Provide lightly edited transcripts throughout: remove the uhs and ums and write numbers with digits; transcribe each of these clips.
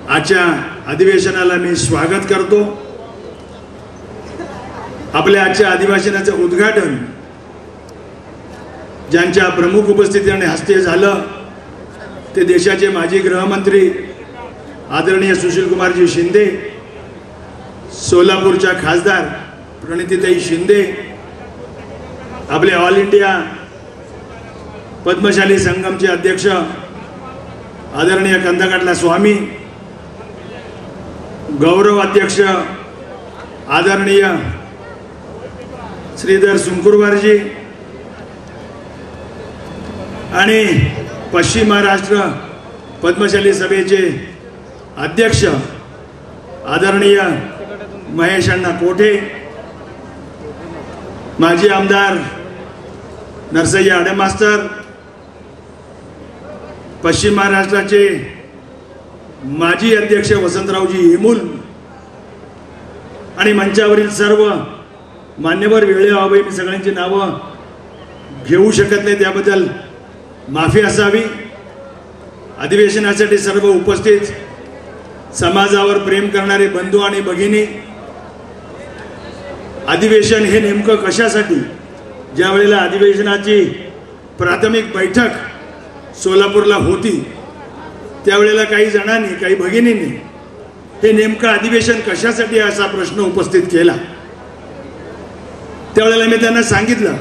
आजच्या अधिवेशनाला मी स्वागत करतो। आपल्या आजच्या अधिवेशनाचं उद्घाटन ज्यांच्या प्रमुख उपस्थितीने हस्ते झालं ते देशाचे माजी गृहमंत्री आदरणीय सुशीलकुमारजी शिंदे, सोलापूरच्या खासदार प्रणितीताई शिंदे, आपले ऑल इंडिया पद्मशाली संगमचे अध्यक्ष आदरणीय कंदकाटला स्वामी, गौरव अध्यक्ष आदरणीय श्रीधर सुंकुरवारजी आणि पश्चिम महाराष्ट्र पद्मशाली सभेचे अध्यक्ष आदरणीय महेश अण्णा कोठे, माजी आमदार नरसय्या आडमास्तर, पश्चिम महाराष्ट्राचे माजी अध्यक्ष वसंतरावजी हेमूल आणि मंचावरील सर्व मान्यवर वेळेअभावी मी सगळ्यांची नावं घेऊ शकत नाही, त्याबद्दल माफी असावी। अधिवेशनासाठी सर्व उपस्थित समाजावर प्रेम करणारे बंधू आणि भगिनी, अधिवेशन हे नेमकं कशासाठी? ज्या वेळेला अधिवेशनाची प्राथमिक बैठक सोलापूरला होती त्यावेळेला काही जणांनी, काही भगिनींनी हे नेमकं अधिवेशन कशासाठी असा प्रश्न उपस्थित केला। त्यावेळेला मी त्यांना सांगितलं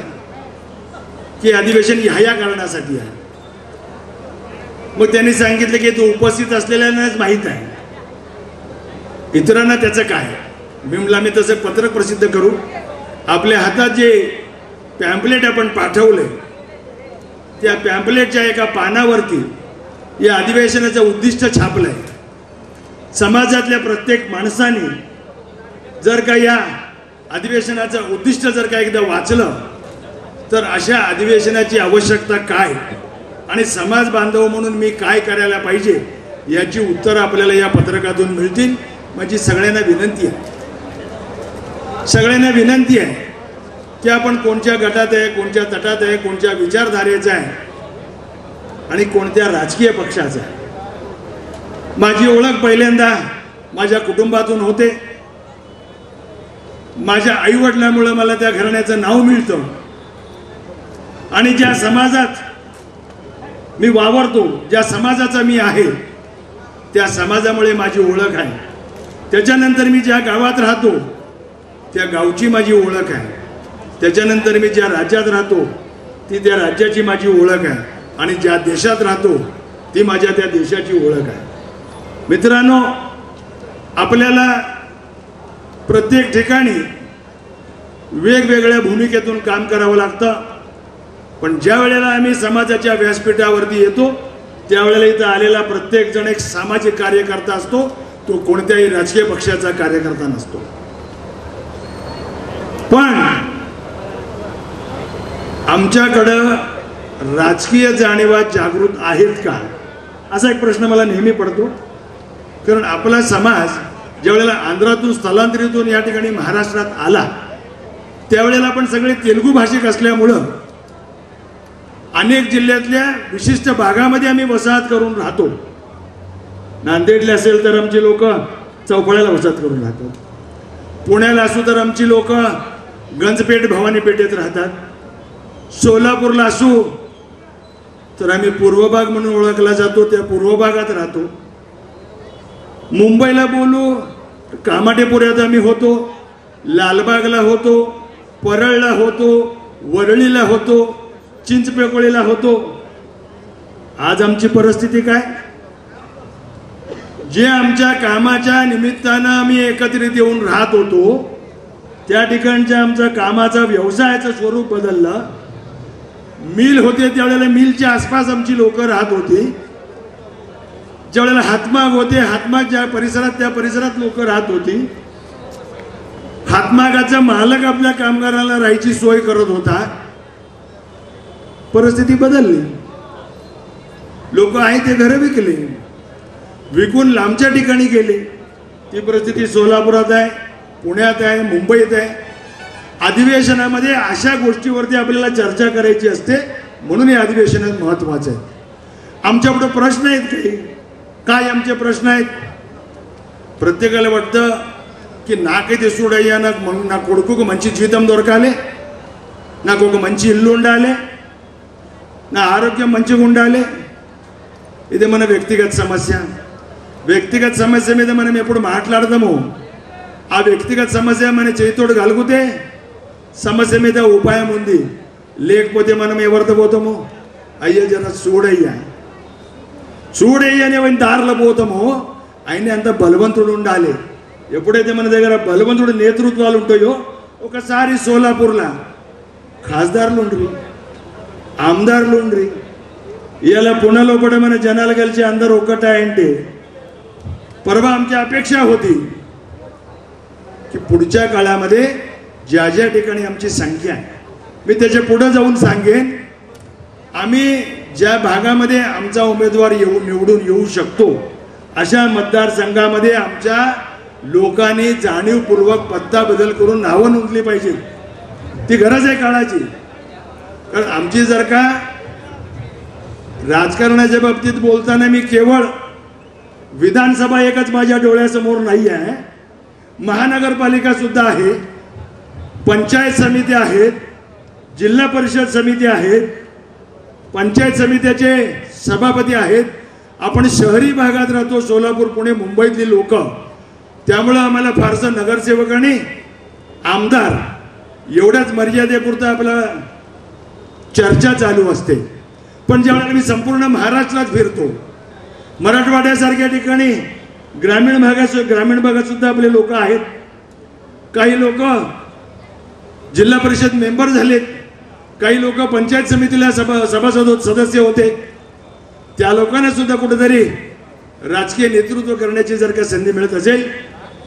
की अधिवेशन ह्या कारणासाठी आहे। मग त्यांनी सांगितलं की तो उपस्थित असलेल्यांनाच माहीत आहे, इतरांना त्याचं काय। मी म्हटलं मी तसं पत्रक प्रसिद्ध करू, आपल्या हातात जे पॅम्पलेट आपण पाठवले त्या पॅम्पलेटच्या एका पानावरती या अधिवेशनाचं उद्दिष्ट छापलंय। समाजातल्या प्रत्येक माणसाने जर का या अधिवेशनाचं उद्दिष्ट जर का एकदा वाचलं तर अशा अधिवेशनाची आवश्यकता काय आणि समाज बांधव म्हणून मी काय करायला पाहिजे याची उत्तर आपल्याला या पत्रकातून मिळतील। माझी सगळ्यांना विनंती आहे की आपण कोणत्या गटात आहे, कोणत्या तटात आहे, कोणत्या विचारधारेचा आहे आणि कोणत्या राजकीय पक्षाचा आहे। माझी ओळख पहिल्यांदा माझ्या कुटुंबातून होते। माझ्या आईवडिलांमुळे मला त्या घराण्याचं नाव मिळतं आणि ज्या समाजात मी वावरतो, ज्या समाजाचा मी आहे त्या समाजामुळे माझी ओळख आहे। त्याच्यानंतर मी ज्या गावात राहतो त्या गावची माझी ओळख आहे। त्याच्यानंतर मी ज्या राज्यात राहतो ती त्या राज्याची माझी ओळख आहे आणि ज्या देशात राहतो ती माझ्या त्या देशाची ओळख आहे। मित्रांनो, आपल्याला प्रत्येक ठिकाणी वेगवेगळ्या भूमिकेतून काम करावं लागतं, पण ज्या वेळेला आम्ही समाजाच्या व्यासपीठावरती येतो त्यावेळेला इथं आलेला प्रत्येक जण एक सामाजिक कार्यकर्ता असतो, तो कोणत्याही राजकीय पक्षाचा कार्यकर्ता नसतो। पण आमच्याकडं राजकीय जाणीवा जागृत आहेत का असा एक प्रश्न मला नेहमी पडतो। कारण आपला समाज ज्यावेळेला आंध्रातून स्थलांतरित होऊन या ठिकाणी महाराष्ट्रात आला त्यावेळेला आपण सगळे तेलुगू भाषिक असल्यामुळं अनेक जिल्ह्यातल्या विशिष्ट भागामध्ये आम्ही वसाहत करून राहतो। नांदेडला असेल तर आमची लोक चौफळ्याला वसाहत करून राहतात, पुण्याला असू तर आमची लोक गंजपेठ भवानी पेठेत राहतात, सोलापूरला असू तर आम्ही पूर्व भाग म्हणून ओळखला जातो त्या पूर्व भागात राहतो, मुंबईला बोलू कामाटेपुऱ्यात आम्ही होतो, लालबागला होतो, परळला होतो, वरळीला होतो, चिंचपेकोळीला होतो। आज आमची परिस्थिती काय? जे आमच्या कामाच्या निमित्तानं आम्ही एकत्रित येऊन राहत होतो त्या ठिकाणच्या आमचा कामाचा व्यवसायाचं स्वरूप बदललं। मिल होते त्यावेळेला मिलच्या आसपास आमची लोक राहत होती, ज्यावेळेला हातमाग होते हातमाग ज्या परिसरात त्या परिसरात लोक राहत होती। हातमागाचा मालक आपल्या कामगारांना राहायची सोय करत होता। परिस्थिती बदलली, लोक आहे ते घर विकले, विकून लांबच्या ठिकाणी गेले। ती परिस्थिती सोलापुरात आहे, पुण्यात आहे, मुंबईत आहे। अधिवेशनामध्ये अशा गोष्टीवरती आपल्याला चर्चा करायची असते म्हणून हे अधिवेशन महत्त्वाचं आहे। आमच्यापुढे प्रश्न आहेत काही, काय आमचे प्रश्न आहेत? ప్రత్యేకాల వాटतं कि నాకైతే చూడయ్యా నా కొడుకుకు మంచి జీతం దొరకాలి, నాకు ఒక మంచి ఇల్లు ఉండాలి, నా ఆరోగ్యం మంచిగా ఉండాలి. ఇది మన వ్యక్తిగత సమస్య. వ్యక్తిగత సమస్య మీద మనం ఎప్పుడు మాట్లాడదాము, ఆ వ్యక్తిగత సమస్య మన చేతితోడు కలిగితే సమస్య మీద ఉపాయం ఉంది. లేకపోతే మనం ఎవరితో పోతాము, అయ్యా జర చూడయ్యా అనే దారిలో పోతాము. ఆయన అంత బలవంతుడు ఉండాలి. ఎప్పుడైతే మన దగ్గర బలవంతుడు నేతృత్వాలు ఉంటాయో, ఒకసారి సోలాపూర్లో ఖాస్దారులు ఉండ్రి, आमदारలు ఉండ్రి, याला पुन्हा लोपडे మన जनाला కలిసి అందరూ ఒక్కటాయంటే परवा आमची अपेक्षा होती की पुढच्या काळामध्ये ज्या ज्या ठिकाणी आमची संख्या आहे, मी त्याच्या पुढे जाऊन सांगेन, आम्ही ज्या भागामध्ये आमचा उमेदवार निवडून येऊ शकतो अशा मतदारसंघामध्ये आमच्या लोकांनी जाणीवपूर्वक पत्ता बदल करून नावं नोंदली पाहिजे. ती गरज आहे काळाची. कारण आमची जर का राजकारणाच्या बाबतीत बोलताना मी केवळ विधानसभा एकच माझ्या डोळ्यासमोर नाही आहे, महानगरपालिका सुद्धा आहे, पंचायत समिती आहेत, जिल्हा परिषद समिती आहेत, पंचायत समितीचे सभापती आहेत. आपण शहरी भागात राहतो, सोलापूर पुणे मुंबईतली लोक, त्यामुळे आम्हाला फारसं नगरसेवक आणि आमदार एवढ्याच मर्यादेपुरतं आपला चर्चा चालू असते. पण ज्यावेळेला मी संपूर्ण महाराष्ट्रात फिरतो, मराठवाड्यासारख्या ठिकाणी ग्रामीण भागात सुद्धा आपले लोक आहेत. काही लोक जिल्हा परिषद मेंबर झालेत, काही लोक पंचायत समितीला सभासद सदस्य होते. त्या लोकांना सुद्धा कुठेतरी राजकीय नेतृत्व करण्याची जर का संधी मिळत असेल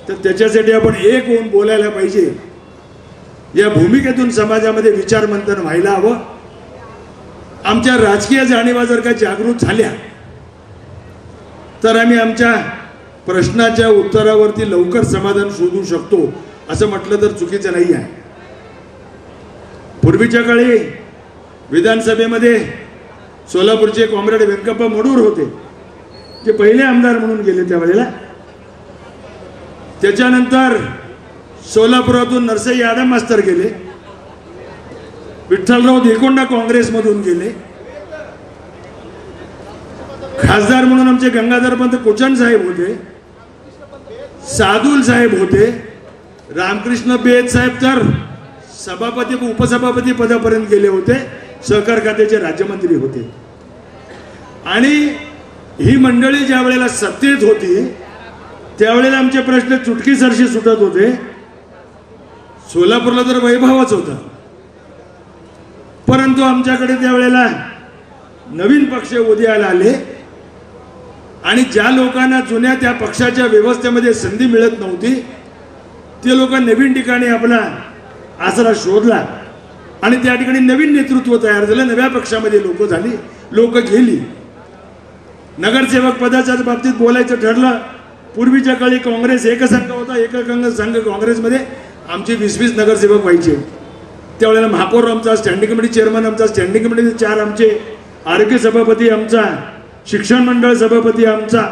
तर त्याच्यासाठी आपण एक होऊन बोलायला पाहिजे. या भूमिकेतून समाजामध्ये विचार मंथन व्हायला हवं. आमच्या राजकीय जाणीवा जर का जागृत झाल्या तर आम्ही आमच्या प्रश्नाच्या उत्तरावरती लवकर समाधान शोधू शकतो, असं म्हटलं तर चुकीचं नाही आहे. पूर्वीच्या काळी विधानसभेमध्ये सोलापूरचे कॉम्रेड वेंकप्पा मडूर होते, जे पहिले आमदार म्हणून गेले त्यावेळेला. त्याच्यानंतर सोलापुरातून नरसई यादव मास्तर गेले, विठ्ठलराव देकोंडा काँग्रेसमधून गेले, खासदार म्हणून आमचे गंगाधरपंत कोचन साहेब होते, सादुल साहेब होते, रामकृष्ण बेद साहेब तर सभापती उपसभापती पदापर्यंत गेले होते, सहकार खात्याचे राज्यमंत्री होते. आणि ही मंडळी ज्या वेळेला सत्तेत होती त्यावेळेला आमचे प्रश्न चुटकीसरशी सुटत होते. सोलापूरला तर वैभवच होता, परंतु आमच्याकडे त्यावेळेला नवीन पक्ष उदयाला आले आणि ज्या लोकांना जुन्या त्या पक्षाच्या व्यवस्थेमध्ये संधी मिळत नव्हती ते लोक नवीन ठिकाणी आपला आसरा शोधला आणि त्या ठिकाणी नवीन नेतृत्व तयार झालं. नव्या पक्षामध्ये लोक झाली, लोक गेली. नगरसेवक पदाच्या बाबतीत बोलायचं ठरलं, पूर्वीच्या काळी काँग्रेस एकसंघ होता, संघ काँग्रेसमध्ये आमचे 20-20 नगरसेवक व्हायचे. त्यावेळेला महापौर आमचा, स्टँडिंग कमिटी चेअरमन आमचा, स्टँडिंग कमिटीचे 4 आमचे, आरोग्य सभापती आमचा, शिक्षण मंडळ सभापती आमचा.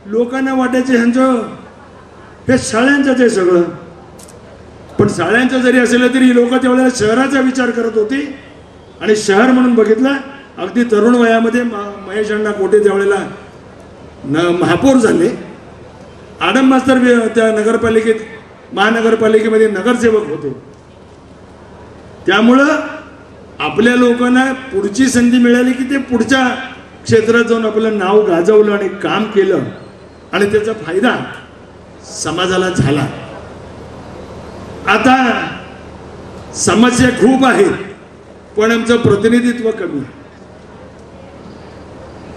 लोकांना वाटायचे ह्यांचं हे शाळांचंच आहे सगळं. पण शाळांचं जरी असलं तरी लोक त्यावेळेला शहराचा विचार करत होती आणि शहर म्हणून बघितलं. अगदी तरुण वयामध्ये महेश अण्णा कोटे त्यावेळेला महापौर झाले. आडम मास्तर त्या नगरपालिकेत महानगरपालिकेमध्ये नगरसेवक होते. त्यामुळं आपल्या लोकांना पुढची संधी मिळाली की ते पुढच्या क्षेत्रात जाऊन आपलं नाव गाजवलं आणि काम केलं आणि त्याचा फायदा समाजाला झाला. आता समस्या खूप आहेत पण आमचं प्रतिनिधित्व कमी.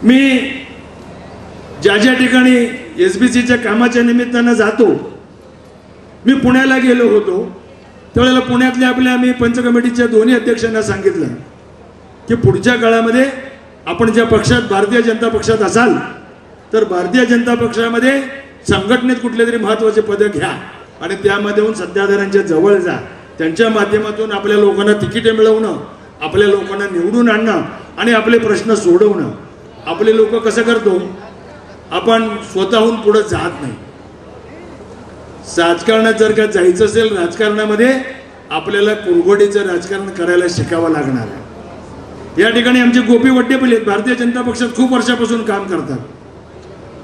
मी ज्या ज्या ठिकाणी एसबीसीच्या कामाच्या निमित्तानं जातो, मी पुण्याला गेलो होतो त्यावेळेला पुण्यातल्या आपल्या आम्ही पंच कमिटीच्या दोन्ही अध्यक्षांना सांगितलं की पुढच्या काळामध्ये आपण ज्या पक्षात भारतीय जनता पक्षात असाल तर भारतीय जनता पक्षामध्ये संघटनेत कुठले तरी महत्त्वाचे पद घ्या आणि त्यामध्ये होऊन सत्ताधाऱ्यांच्या जवळ जा. त्यांच्या माध्यमातून आपल्या लोकांना तिकिटे मिळवणं, आपल्या लोकांना निवडून आणणं आणि आपले प्रश्न सोडवणं. आपले लोक कसं करतो, आपण स्वतःहून पुढे जात नाही. राजकारणात जर का जायचं असेल, राजकारणामध्ये आपल्याला कुरघोडीचं राजकारण करायला शिकावं लागणार आहे. या ठिकाणी आमचे गोपी वड्डेपल्ली आहेत, भारतीय जनता पक्षात खूप वर्षापासून काम करतात,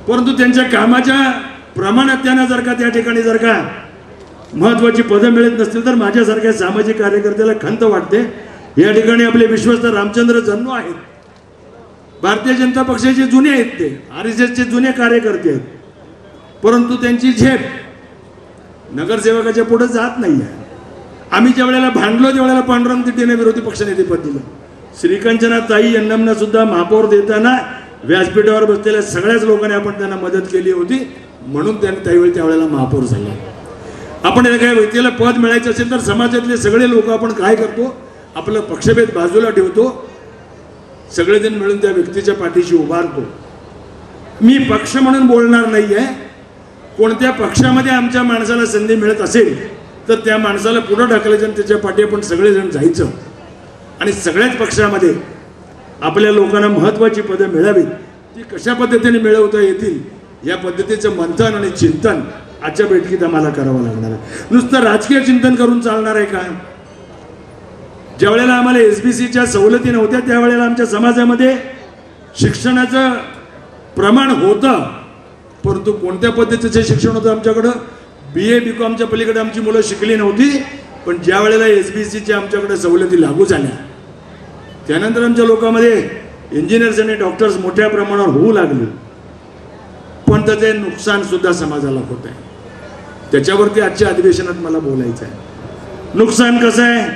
परंतु त्यांच्या कामाच्या प्रमाणात त्यांना जर का त्या ठिकाणी जर का महत्वाची पदं मिळत नसतील तर माझ्यासारख्या सामाजिक कार्यकर्त्याला खंत वाटते. या ठिकाणी आपले विश्वस्त रामचंद्र जन्नू आहेत, भारतीय जनता पक्षाचे जुने आहेत, ते RSSचे जुने कार्यकर्ते आहेत, परंतु त्यांची झेप नगरसेवकाच्या पुढे जात नाही आहे. आम्ही ज्या वेळेला भांडलो त्यावेळेला पांडुरंग तिट्टेने विरोधी पक्षनेतेपद दिलं. श्रीकांचना ताई यांना सुद्धा महापौर देताना व्यासपीठावर बसलेल्या सगळ्याच लोकांनी आपण त्यांना मदत केली होती, म्हणून त्यांनी त्यावेळेला महापौर झाले. आपण एका व्यक्तीला पद मिळायचं असेल तर समाजातले सगळे लोक आपण काय करतो, आपला पक्षभेद बाजूला ठेवतो, सगळेजण मिळून त्या व्यक्तीच्या पाठीशी उभारतो. मी पक्ष म्हणून बोलणार नाहीये, कोणत्या पक्षामध्ये आमच्या माणसाला संधी मिळत असेल तर त्या माणसाला पुढे ढकलायचं आणि त्याच्या पाठी आपण सगळेजण जायचं आणि सगळ्याच पक्षामध्ये आपल्या लोकांना महत्त्वाची पदं मिळावीत. ती कशा पद्धतीने मिळवता येतील या पद्धतीचं मंथन आणि चिंतन आजच्या बैठकीत आम्हाला करावं लागणार आहे. नुसतं राजकीय चिंतन करून चालणार आहे का? ज्या वेळेला आम्हाला SBCच्या सवलती नव्हत्या त्यावेळेला आमच्या समाजामध्ये शिक्षणाचं प्रमाण होतं, परंतु कोणत्या पद्धतीचं शिक्षण होतं आमच्याकडं? BA BCOMच्या पलीकडे आमची मुलं शिकली नव्हती. पण ज्या वेळेला SBCच्या आमच्याकडे सवलती लागू झाल्या त्यानंतर आमच्या लोकांमध्ये इंजिनियर्स आणि डॉक्टर्स मोठ्या प्रमाणावर होऊ लागले, पण त्याचे नुकसान सुद्धा समाजाला होत आहे. त्याच्यावरती आजच्या अधिवेशनात मला बोलायचं आहे. नुकसान कसं आहे?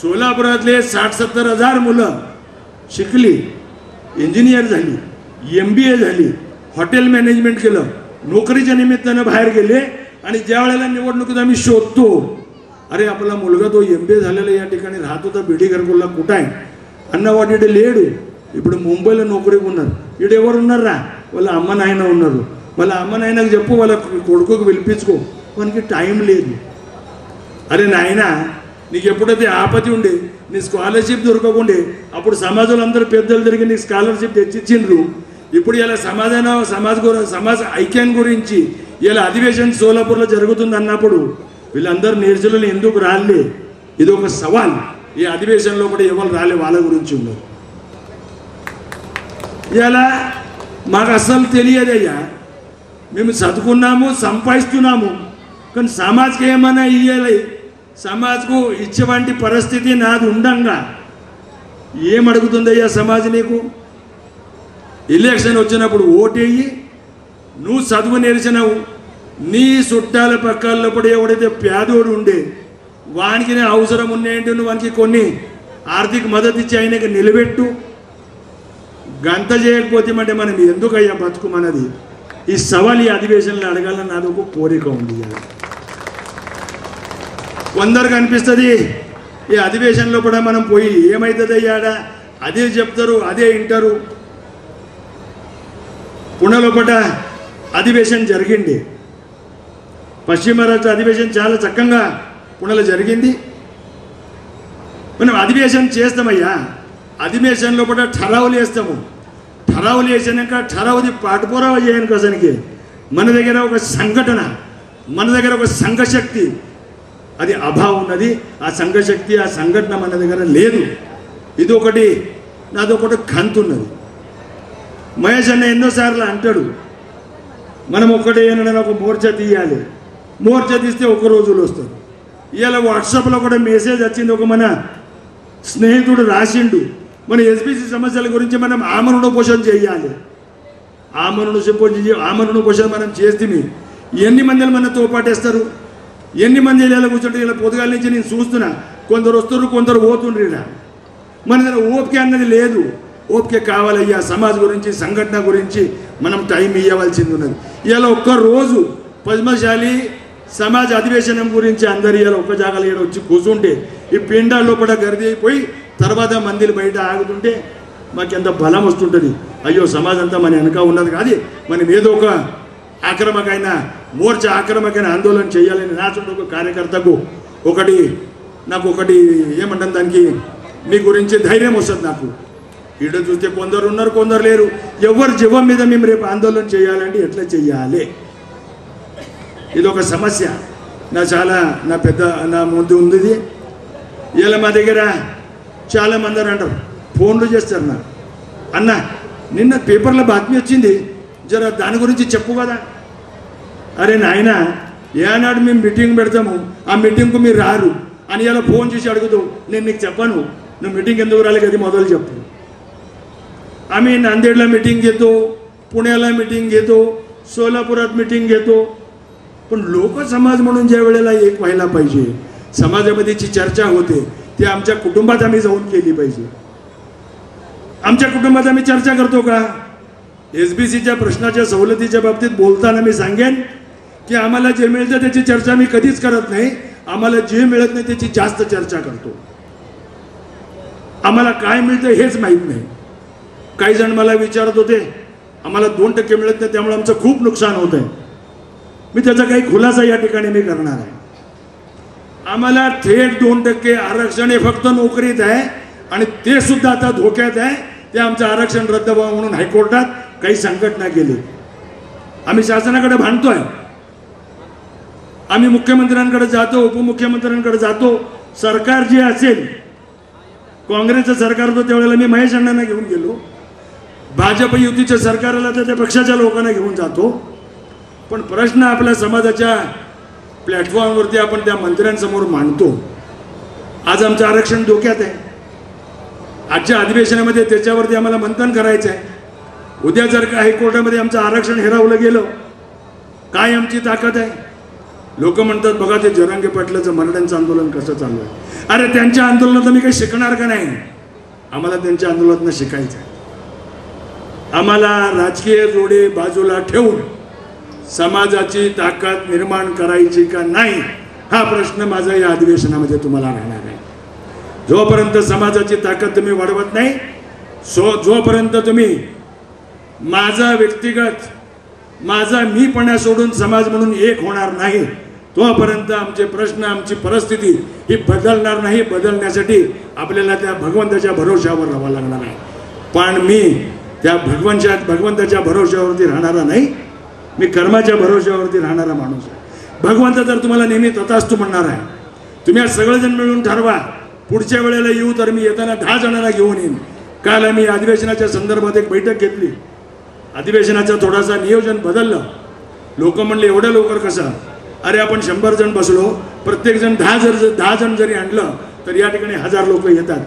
सोलापुरातले 60-70 हजार मुलं शिकली, इंजिनियर झाली, MBA झाली, हॉटेल मॅनेजमेंट केलं, नोकरीच्या निमित्तानं बाहेर गेले आणि ज्या वेळेला निवडणुकीत आम्ही शोधतो, अरे आपला मुलगा तो MBA झालेला या ठिकाणी राहत होता बिडी घरकुलला, कुठं आहे అన్న వాటి లేడు, ఇప్పుడు ముంబైలో నౌకరీ ఉన్నారు, ఈడు ఎవరు ఉన్నారా వాళ్ళ అమ్మ నాయన ఉన్నారు, వాళ్ళ అమ్మ నాయనకు చెప్పు వాళ్ళ కొడుకుకు పిలిపించుకో, వానికి టైం లేదు. అరే నాయన నీకు ఎప్పుడైతే ఆపతి ఉండే నీ స్కాలర్షిప్ దొరకకుండే అప్పుడు సమాజంలో అందరూ పెద్దలు తిరిగి నీకు స్కాలర్షిప్ తెచ్చిచ్చిండ్రు. ఇప్పుడు ఇలా సమాజ ఐక్యం గురించి ఇలా అధివేశం సోలాపూర్లో జరుగుతుంది అన్నప్పుడు వీళ్ళందరూ నిర్జలులు ఎందుకు రాలే? ఇది ఒక సవాల్. ఈ అధివేశంలో కూడా ఎవరు రాలే, వాళ్ళ గురించి ఉన్నారు. ఇలా మాకు అసలు తెలియదయ్యా, మేము చదువుకున్నాము, సంపాదిస్తున్నాము, కానీ సమాజ్కి ఏమైనా ఇయ్యాలి, సమాజ్కు ఇచ్చేవంటి పరిస్థితి నాది ఉండంగా ఏమడుగుతుందయ్యా సమాజ్? నీకు ఎలక్షన్ వచ్చినప్పుడు ఓటేయి, నువ్వు చదువు నేర్చినావు, నీ చుట్టాల పక్కల్లో కూడా ఎవడైతే పేదోడు ఉండే వానికి అవసరం ఉన్నాయంటే నువ్వు వానికి కొన్ని ఆర్థిక మద్దతు ఇచ్చి ఆయనకి నిలబెట్టు. గంత చేయకపోతే అంటే మనం ఎందుకయ్యా బతుకుమన్నది ఈ సవాల్ ఈ అధివేశంలో అడగాలని నాది ఒక కోరిక ఉంది. కొందరికి అనిపిస్తుంది ఈ అధివేశంలో కూడా మనం పోయి ఏమవుతుంది అయ్యాడా, అదే చెప్తారు, అదే వింటారు. పుణలోపట అధివేశం జరిగింది, పశ్చిమ రాష్ట్ర అధివేశం చాలా చక్కగా పుణలో జరిగింది. మనం అధివేశం చేస్తామయ్యా, అధివేశంలో కూడా ఠరావులు వేస్తాము. ఠరావులు వేసాక ఠరావుది పాటుపోరావ చేయను కోసానికి మన దగ్గర ఒక సంఘటన, మన దగ్గర ఒక సంఘశక్తి అది అభావం ఉన్నది. ఆ సంఘశక్తి, ఆ సంఘటన మన దగ్గర లేదు. ఇది ఒకటి నాదొకటి కంతున్నది. మహేష్ అన్న ఎన్నోసార్లు అంటాడు, మనం ఒకటే ఏమైనా ఒక మోర్చా తీయాలి, మోర్చా తీస్తే ఒక రోజులు వస్తుంది. ఇవాళ వాట్సాప్లో కూడా మెసేజ్ వచ్చింది, ఒక మన స్నేహితుడు రాసిండు, మన SBC సమస్యల గురించి మనం ఆమరణోపోషణ చేయాలి. ఆమరణోపోషణ మనం చేస్తే ఎన్ని మందిని మనతో పాటేస్తారు? ఎన్ని మంది ఇలా కూర్చుంటే ఇలా పొద్దుగాల నుంచి నేను చూస్తున్నా, కొందరు వస్తున్నారు, కొందరు పోతుండ్రు. ఇలా మన దగ్గర ఓపిక అన్నది లేదు. ఓపిక కావాలయ్యా, సమాజ్ గురించి, సంఘటన గురించి మనం టైం ఇవ్వవలసింది ఉన్నది. ఇలా ఒక్కరోజు పద్మశాలి సమాజ అధివేశనం గురించి అందరు ఇలా ఒక్క జాగాలో వచ్చి కూర్చుంటే ఈ పిండాల్లో కూడా గర్ది అయిపోయి తర్వాత మందిలు బయట ఆగుతుంటే మాకెంత బలం వస్తుంటుంది. అయ్యో సమాజం అంతా మన వెనక ఉన్నది కాదు, మనం ఏదో ఒక ఆక్రమకైన మోర్చా ఆక్రమకైన ఆందోళన చేయాలని నా చుట్టూ ఒక కార్యకర్తకు నాకు ఒకటి ఏమంటాం దానికి, మీ గురించి ధైర్యం వస్తుంది. నాకు ఈడ చూస్తే కొందరు ఉన్నారు, కొందరు లేరు. ఎవరు జీవం మీద మేము రేపు ఆందోళన చేయాలంటే ఎట్లా చేయాలి? ఇది ఒక సమస్య. నా ముందు ఉంది. ఇలా మా దగ్గర చాలా మంది అంటారు, ఫోన్లు చేస్తారు నాకు, అన్న నిన్న పేపర్లో బాత్మీ వచ్చింది, జర దాని గురించి చెప్పు కదా. అరే నాయన, ఏనాడు మేము మీటింగ్ పెడతాము, ఆ మీటింగ్కు మీరు రారు అని ఇలా ఫోన్ చేసి అడుగుతావు. నేను నీకు చెప్పాను, నువ్వు मीटिंग ఎందుకు राहिले कधी मोदल చెప్పు. आम्ही नांदेडला मीटिंग घेतो, पुण्याला मीटिंग घेतो, सोलापुरात मीटिंग घेतो, पण लोक समाज म्हणून ज्या वेळेला एक व्हायला पाहिजे, समाजामध्ये जी चर्चा होते ती आमच्या कुटुंबात आम्ही जाऊन केली पाहिजे. आमच्या कुटुंबात आम्ही चर्चा करतो का? एसबीसीच्या प्रश्नाच्या सवलतीच्या बाबतीत बोलताना मी सांगेन की आम्हाला जे मिळतं त्याची चर्चा मी कधीच करत नाही. आम्हाला जे मिळत नाही त्याची जास्त चर्चा करतो. आम्हाला काय मिळतं हेच माहित नाही. काही जण मला विचारत होते, आम्हाला 2% मिळत नाही त्यामुळे आमचं खूप नुकसान होत आहे. मी त्याचा काही खुलासा या ठिकाणी मी करणार आहे. आम्हाला थेट 2% आरक्षण हे फक्त नोकरीत आहे आणि ते सुद्धा आता धोक्यात आहे. ते आमचं आरक्षण रद्द व्हावं म्हणून हायकोर्टात काही संघटना गेली. आम्ही शासनाकडे भांडतोय, आम्ही मुख्यमंत्र्यांकडे जातो, उपमुख्यमंत्र्यांकडे जातो. सरकार जे असेल, काँग्रेसचं सरकार होतं त्यावेळेला मी महेश अण्णांना घेऊन गेलो, भाजप युतीच्या सरकारला त्या पक्षाच्या लोकांना घेऊन जातो. पण प्रश्न आपल्या समाजाच्या प्लॅटफॉर्मवरती आपण त्या मंत्र्यांसमोर मांडतो. आज आमचं आरक्षण धोक्यात आहे. आजच्या अधिवेशनामध्ये त्याच्यावरती आम्हाला मंथन करायचं आहे. उद्या जर का हायकोर्टामध्ये आमचं आरक्षण हिरावलं गेलं, काय आमची ताकद आहे? लोक म्हणतात बघा ते जरांगे पाटलाचं मराठ्यांचं आंदोलन कसं चालू आहे. अरे त्यांच्या आंदोलनात मी काही शिकणार का नाही? आम्हाला त्यांच्या आंदोलनातनं शिकायचं आहे. आम्हाला राजकीय जोडे बाजूला ठेवून समाजाची ताकद निर्माण करायची का नाही, हा प्रश्न माझा या अधिवेशनामध्ये तुम्हाला राहणार आहे. जोपर्यंत समाजाची ताकद तुम्ही वाढवत नाही, जोपर्यंत तुम्ही माझा व्यक्तिगत माझा मीपणा सोडून समाज म्हणून एक होणार नाही, तोपर्यंत आमचे प्रश्न आमची परिस्थिती ही बदलणार नाही. बदलण्यासाठी आपल्याला त्या भगवंताच्या भरोश्यावर राहावं लागणार आहे. पण मी त्या भगवंताच्या भरोश्यावरती राहणारा नाही, मी कर्माच्या भरोश्यावरती राहणारा माणूस आहे. भगवंत जर तुम्हाला नेहमी तथास्तु म्हणणार आहे, तुम्ही आज सगळेजण मिळून ठरवा, पुढच्या वेळेला येऊ तर मी येताना 10 जणांना घेऊन येईन. काल आम्ही अधिवेशनाच्या संदर्भात एक बैठक घेतली. अधिवेशनाचं थोडासा नियोजन बदललं. लोक म्हणले एवढ्या लवकर कसं? अरे आपण 100 जण बसलो, प्रत्येक जण 10 जण जरी आणलं तर या ठिकाणी 1000 लोक येतात.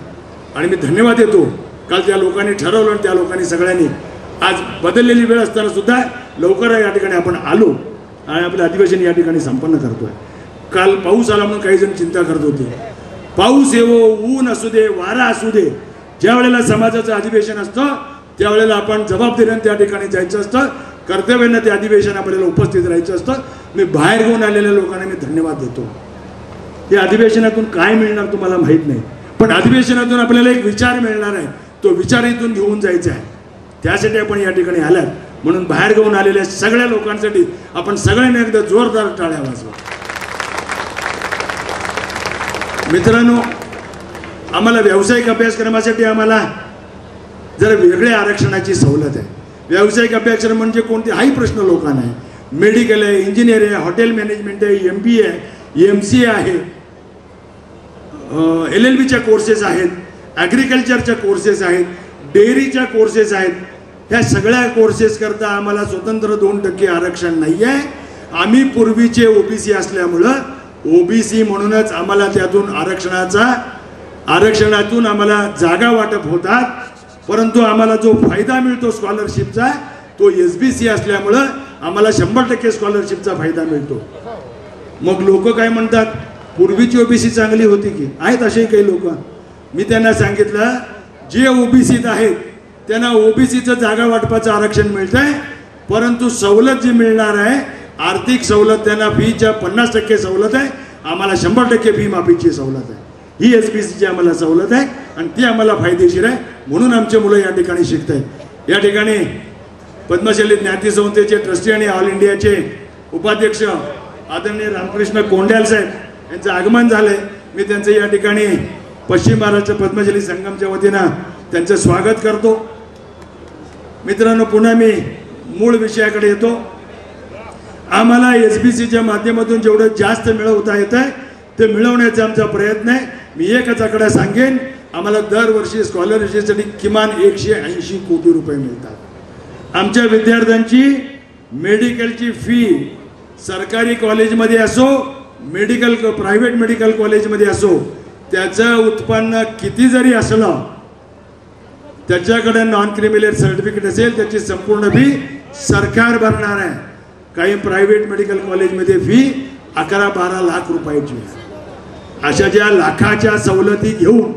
आणि मी धन्यवाद देतो, काल त्या लोकांनी ठरवलं आणि त्या लोकांनी सगळ्यांनी आज बदललेली वेळ असताना सुद्धा लवकर या ठिकाणी आपण आलो आणि आपलं अधिवेशन या ठिकाणी संपन्न करतोय. काल पाऊस आला म्हणून काही जण चिंता करत होते. पाऊस येवो, ऊन असू दे, वारा असू दे, ज्या वेळेला समाजाचं अधिवेशन असतं त्यावेळेला आपण जबाबदारीने त्या ठिकाणी जायचं असतं, कर्तव्यानं ते अधिवेशन आपल्याला उपस्थित राहायचं असतं. मी बाहेर घेऊन आलेल्या लोकांना मी धन्यवाद देतो. या अधिवेशनातून काय मिळणार तुम्हाला माहीत नाही, पण अधिवेशनातून आपल्याला एक विचार मिळणार आहे. तो विचार इथून घेऊन जायचा आहे. त्यासाठी आपण या ठिकाणी आलात. म्हणून बाहेर घेऊन आलेल्या सगळ्या लोकांसाठी आपण सगळ्यांनी एकदा जोरदार टाळ्या वाजवा. मित्रांनो, आम्हाला व्यावसायिक अभ्यासक्रमासाठी आम्हाला जरा वेगळ्या आरक्षणाची सवलत आहे. व्यावसायिक अभ्यासक्रम म्हणजे कोणते? हाही प्रश्न लोकांना आहे. मेडिकल आहे, इंजिनियर आहे, हॉटेल मॅनेजमेंट आहे, MBA आहे, MCA आहे, LLBच्या कोर्सेस आहेत, ॲग्रिकल्चरच्या कोर्सेस आहेत, डेअरीच्या कोर्सेस आहेत. ह्या सगळ्या कोर्सेस करता आम्हाला स्वतंत्र 2% आरक्षण नाही आहे. आम्ही पूर्वीचे OBC असल्यामुळं OBC म्हणूनच आम्हाला त्यातून आरक्षणातून आम्हाला जागा वाटप होतात. परंतु आम्हाला जो फायदा मिळतो स्कॉलरशिपचा तो SBC असल्यामुळं आम्हाला 100% स्कॉलरशिपचा फायदा मिळतो. मग लोक काय म्हणतात, पूर्वीची OBC चांगली होती की? आहेत असे काही लोक. मी त्यांना सांगितलं, जे OBCत आहेत त्यांना OBCचं जागा वाटपाचं आरक्षण मिळतंय, परंतु सवलत जी मिळणार आहे आर्थिक सवलत, त्यांना फीच्या 50% सवलत आहे. आम्हाला 100% फी माफीची सवलत आहे. ही SBCची आम्हाला सवलत आहे आणि ती आम्हाला फायदेशीर आहे. म्हणून आमचे मुलं या ठिकाणी शिकत आहेत. या ठिकाणी पद्मश्री ज्ञाती संस्थेचे ट्रस्टी आणि ऑल इंडियाचे उपाध्यक्ष आदरणीय रामकृष्ण कोंड्याल साहेब यांचं आगमन झालंय. मी त्यांचं या ठिकाणी पश्चिम महाराष्ट्र पद्मश्री संगमच्या वतीनं त्यांचं स्वागत करतो. मित्रांनो, पुन्हा मी मूळ विषयाकडे येतो. आम्हाला SBCच्या माध्यमातून जेवढं जास्त मिळवता येत आहे ते मिळवण्याचा आमचा प्रयत्न आहे. मी एकच आकडा सांगेन, आम्हाला दरवर्षी स्कॉलरशिपसाठी किमान 180 कोटी रुपये मिळतात. आमच्या विद्यार्थ्यांची मेडिकलची फी सरकारी कॉलेजमध्ये असो, प्रायव्हेट मेडिकल कॉलेजमध्ये असो, त्याचं उत्पन्न किती जरी असलं, त्याच्याकडे नॉन क्रिमिनल सर्टिफिकेट असेल, त्याची संपूर्ण फी सरकार भरणार आहे. काही प्रायव्हेट मेडिकल कॉलेजमध्ये फी 11-12 लाख रुपयाची आहे. अशा ज्या लाखाच्या सवलती घेऊन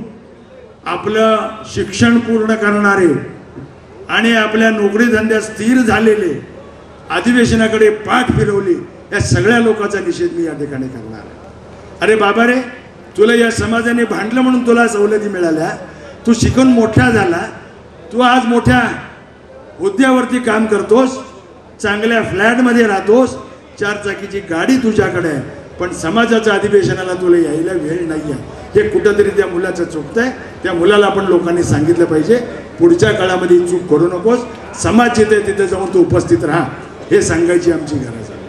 आपलं शिक्षण पूर्ण करणारे आणि आपल्या नोकरी धंद्यात स्थिर झालेले, अधिवेशनाकडे पाठ फिरवली, या सगळ्या लोकांचा निषेध मी या ठिकाणी करणार आहे. अरे बाबा रे, तुला या समाजाने भांडलं म्हणून तुला सवलती मिळाल्या, तू शिकून मोठा झाला, तू आज मोठ्या हुद्द्यावरती काम करतोस, चांगल्या फ्लॅटमध्ये राहतोस, 4 चाकीची गाडी तुझ्याकडे आहे, पण समाजाच्या अधिवेशनाला तुला यायला वेळ नाही आहे. हे कुठंतरी त्या मुलाचं चुकतंय. त्या मुलाला आपण लोकांनी सांगितलं पाहिजे, पुढच्या काळामध्ये चूक करू नकोस, समाज जिथे तिथे जाऊन तू उपस्थित राहा, हे सांगायची आमची गरज आहे.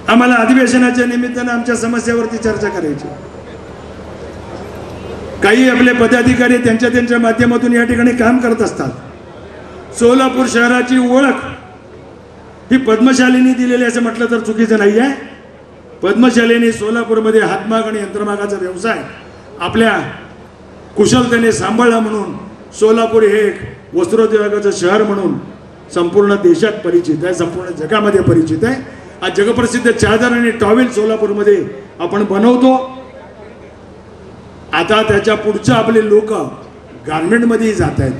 आम्हाला अधिवेशनाच्या निमित्तानं आमच्या समस्यावरती चर्चा करायची. काही आपले पदाधिकारी त्यांच्या माध्यमातून या ठिकाणी काम करत असतात. सोलापूर शहराची ओळख ही पद्मशालींनी दिलेली असं म्हटलं तर चुकीचं नाही आहे. पद्मशालींनी सोलापूरमध्ये हातमाग आणि यंत्रमागाचा व्यवसाय आपल्या कुशलतेने सांभाळला म्हणून सोलापूर हे एक वस्त्रोद्योगाचं शहर म्हणून संपूर्ण देशात परिचित आहे, संपूर्ण जगामध्ये परिचित आहे. आज जगप्रसिद्ध चादर आणि टॉवेल सोलापूरमध्ये आपण बनवतो. आता त्याच्या पुढच्या आपले लोक गारमेंटमध्येही जात आहेत.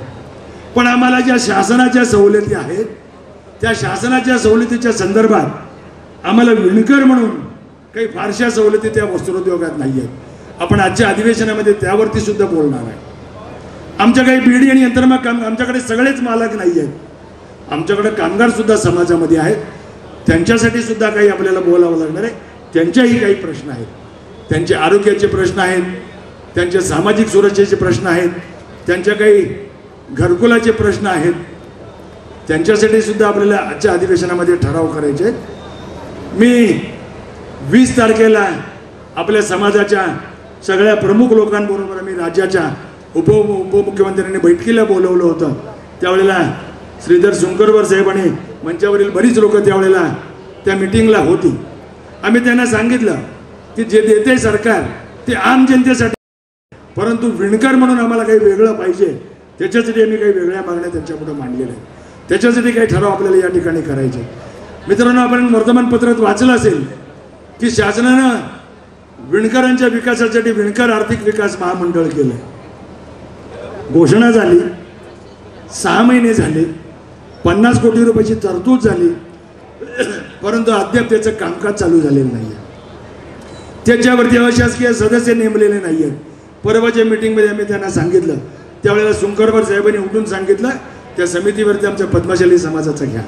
पण आम्हाला ज्या शासनाच्या सवलती आहेत, त्या शासनाच्या सवलतीच्या संदर्भात आम्हाला विणकर म्हणून काही फारशा सवलती त्या वस्त्रोद्योगात नाही आहेत. आपण आजच्या अधिवेशनामध्ये त्यावरती सुद्धा बोलणार आहे. आमच्या काही बीडी आणि यंत्रमाग काम, आमच्याकडे सगळेच मालक नाही आहेत, आमच्याकडे कामगार सुद्धा समाजामध्ये आहेत. त्यांच्यासाठी सुद्धा काही आपल्याला बोलावं लागणार आहे. त्यांच्याही काही प्रश्न आहेत, त्यांचे आरोग्याचे प्रश्न आहेत, त्यांचे सामाजिक सुरक्षेचे प्रश्न आहेत, त्यांच्या काही घरकुलाचे प्रश्न आहेत. त्यांच्यासाठी सुद्धा आपल्याला आजच्या अधिवेशनामध्ये ठराव करायचे आहेत. मी 20 तारखेला आपल्या समाजाच्या सगळ्या प्रमुख लोकांबरोबर मी राज्याच्या उपमुख्यमंत्र्यांनी बैठकीला बोलवलं होतं. त्यावेळेला श्रीधर सुंकरवर साहेब आणि मंचावरील बरीच लोक त्यावेळेला त्या मिटिंगला होती. आम्ही त्यांना सांगितलं की जे देते सरकार ते आम जनतेसाठी, परंतु विणकर म्हणून आम्हाला काही वेगळं पाहिजे, त्याच्यासाठी आम्ही काही वेगळ्या मागण्या त्यांच्यापुढे मांडलेल्या आहेत. त्याच्यासाठी काही ठराव आपल्याला या ठिकाणी करायचे. मित्रांनो, आपण वर्तमानपत्रात वाचलं असेल की शासनानं विणकरांच्या विकासासाठी विणकर आर्थिक विकास महामंडळ केलं. घोषणा झाली, 6 महिने झाले, 50 कोटी रुपयाची तरतूद झाली, परंतु अद्याप त्याचं कामकाज चालू झालेलं नाही आहे. त्याच्यावरती अशासकीय सदस्य नेमलेले नाही आहेत. परवाच्या मीटिंगमध्ये आम्ही त्यांना सांगितलं, त्यावेळेला सुंकरवर साहेबांनी उठून सांगितलं त्या समितीवरती आमच्या पद्मशाली समाजाचा घ्या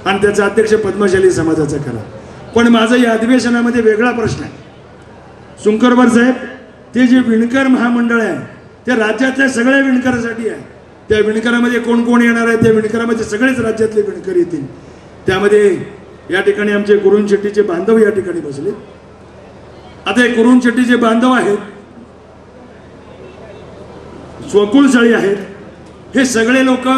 आणि त्याचा अध्यक्ष पद्मशाली समाजाचा करा. पण माझा या अधिवेशनामध्ये वेगळा प्रश्न आहे. सुंकरवर साहेब, ते जे विणकर महामंडळ आहे ते राज्यातल्या सगळ्या विणकरांसाठी आहे. त्या विणकरामध्ये कोण कोण येणार आहे, त्या विणकरामध्ये सगळेच राज्यातले विणकर येतील. त्यामध्ये या ठिकाणी आमचे कुरुन शेट्टीचे बांधव या ठिकाणी बसले. आता हे कुरुन शेट्टीचे बांधव आहेत, स्वकुळशाळी आहेत, हे सगळे लोक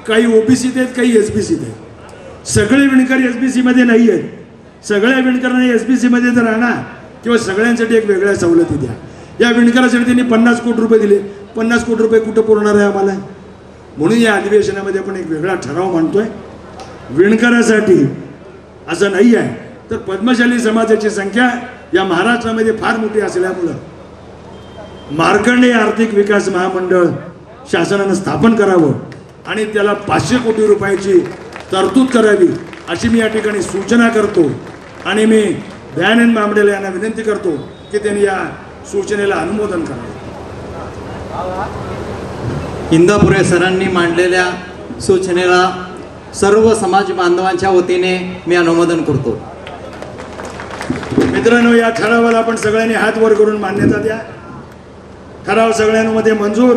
काही ओबीसीत आहेत, काही SBCत आहेत. सगळे विणकर SBC मध्ये नाही आहेत. सगळ्या विणकरांना SBC मध्ये जर आणा किंवा सगळ्यांसाठी एक वेगळ्या सवलती द्या. या विणकरासाठी त्यांनी 50 कोटी रुपये दिले. 50 कोटी रुपये कुठं पुरणार आहे आम्हाला? म्हणून या अधिवेशनामध्ये आपण एक वेगळा ठराव मांडतोय विणकरासाठी. असं नाही आहे तर पद्मशाली समाजाची संख्या या महाराष्ट्रामध्ये फार मोठी असल्यामुळं मार्कंडेय आर्थिक विकास महामंडळ शासनानं स्थापन करावं आणि त्याला 500 कोटी रुपयाची तरतूद करावी अशी मी या ठिकाणी सूचना करतो. आणि मी दयानंद मामडेला यांना विनंती करतो की त्यांनी या सूचनेला अनुमोदन करावे. इंदापुरे सरांनी मांडलेल्या सूचनेला सर्व समाज बांधवांच्या वतीने मी अनुमोदन करतो. मित्रांनो, या ठरावाला आपण सगळ्यांनी हात वर करून मान्यता द्या. ठराव सगळ्यांमध्ये मंजूर.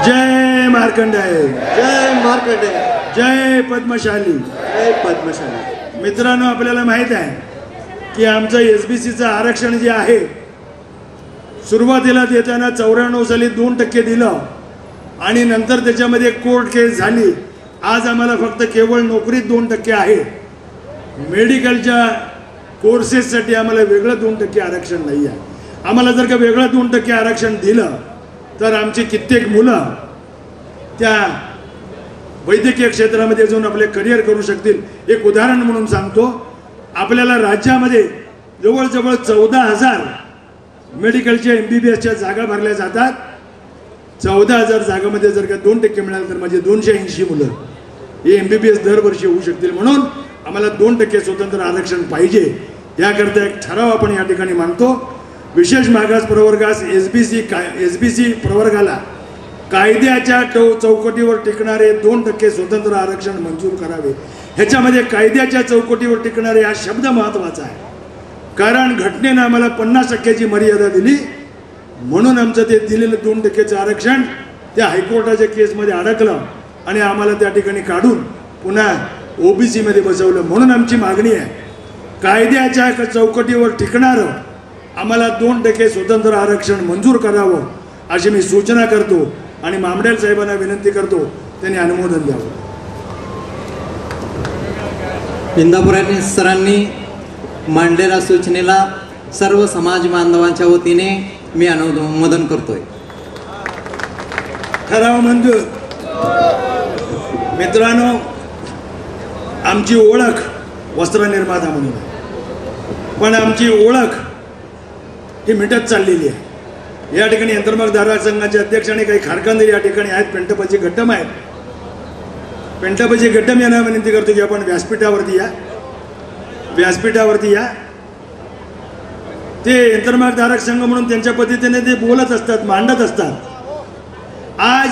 जय मार्कंडेय, जय मार्कंडेय, जय पद्मशाली, जय पद्मशाली. मित्रांनो, आपल्याला माहित आहे की आमचं SBCचं आरक्षण जे आहे, सुरुवातीला देताना 94 साली 2% दिलं आणि नंतर त्याच्यामध्ये कोर्ट केस झाली. आज आम्हाला फक्त केवळ नोकरीत 2% आहे. मेडिकलच्या कोर्सेससाठी आम्हाला वेगळं 2% आरक्षण नाही आहे. आम्हाला जर का वेगळं 2% आरक्षण दिलं तर आमची कित्येक मुलं त्या वैद्यकीय क्षेत्रामध्ये जाऊन आपले करिअर करू शकतील. एक उदाहरण म्हणून सांगतो, आपल्याला राज्यामध्ये जवळजवळ 14,000 मेडिकलच्या MBBSच्या जागा भरल्या जातात. 14,000 जागामध्ये जर का 2% मिळालं तर म्हणजे 280 मुलं हे MBBS दरवर्षी होऊ शकतील. म्हणून आम्हाला 2% स्वतंत्र आरक्षण पाहिजे. याकरता एक ठराव आपण या ठिकाणी मांडतो. विशेष मागास प्रवर्गास SBC प्रवर्गाला कायद्याच्या चौकटीवर टिकणारे 2% स्वतंत्र आरक्षण मंजूर करावे. ह्याच्यामध्ये कायद्याच्या चौकटीवर टिकणारे हा शब्द महत्त्वाचा आहे, कारण घटनेनं आम्हाला 50%ची मर्यादा दिली. म्हणून आमचं ते दिलेलं 2%चं आरक्षण त्या हायकोर्टाच्या केसमध्ये अडकलं आणि आम्हाला त्या ठिकाणी काढून पुन्हा OBC मध्ये बसवलं. म्हणून आमची मागणी आहे, कायद्याच्या चौकटीवर टिकणारं आम्हाला 2% स्वतंत्र आरक्षण मंजूर करावं अशी मी सूचना करतो आणि मामडेल साहेबांना विनंती करतो त्यांनी अनुमोदन द्यावं. इंदापुरे सरांनी मांडलेल्या सूचनेला सर्व समाज बांधवांच्या वतीने मी अनुमोदन करतोय. ठराव मंजूर. मित्रांनो, आमची ओळख वस्त्रनिर्माता म्हणून आहे, पण आमची ओळख ही मिटत चाललेली आहे. या ठिकाणी यंत्रमाग धारक संघाचे अध्यक्ष आणि काही खारकांदर या ठिकाणी आहेत. पेंटपाची गड्डम आहेत. पेंटपाची गड्डम यांना विनंती करतो की आपण व्यासपीठावरती या, व्यासपीठावरती या. ते यंत्रमाग धारक संघ म्हणून त्यांच्या पद्धतीने ते बोलत असतात, मांडत असतात. आज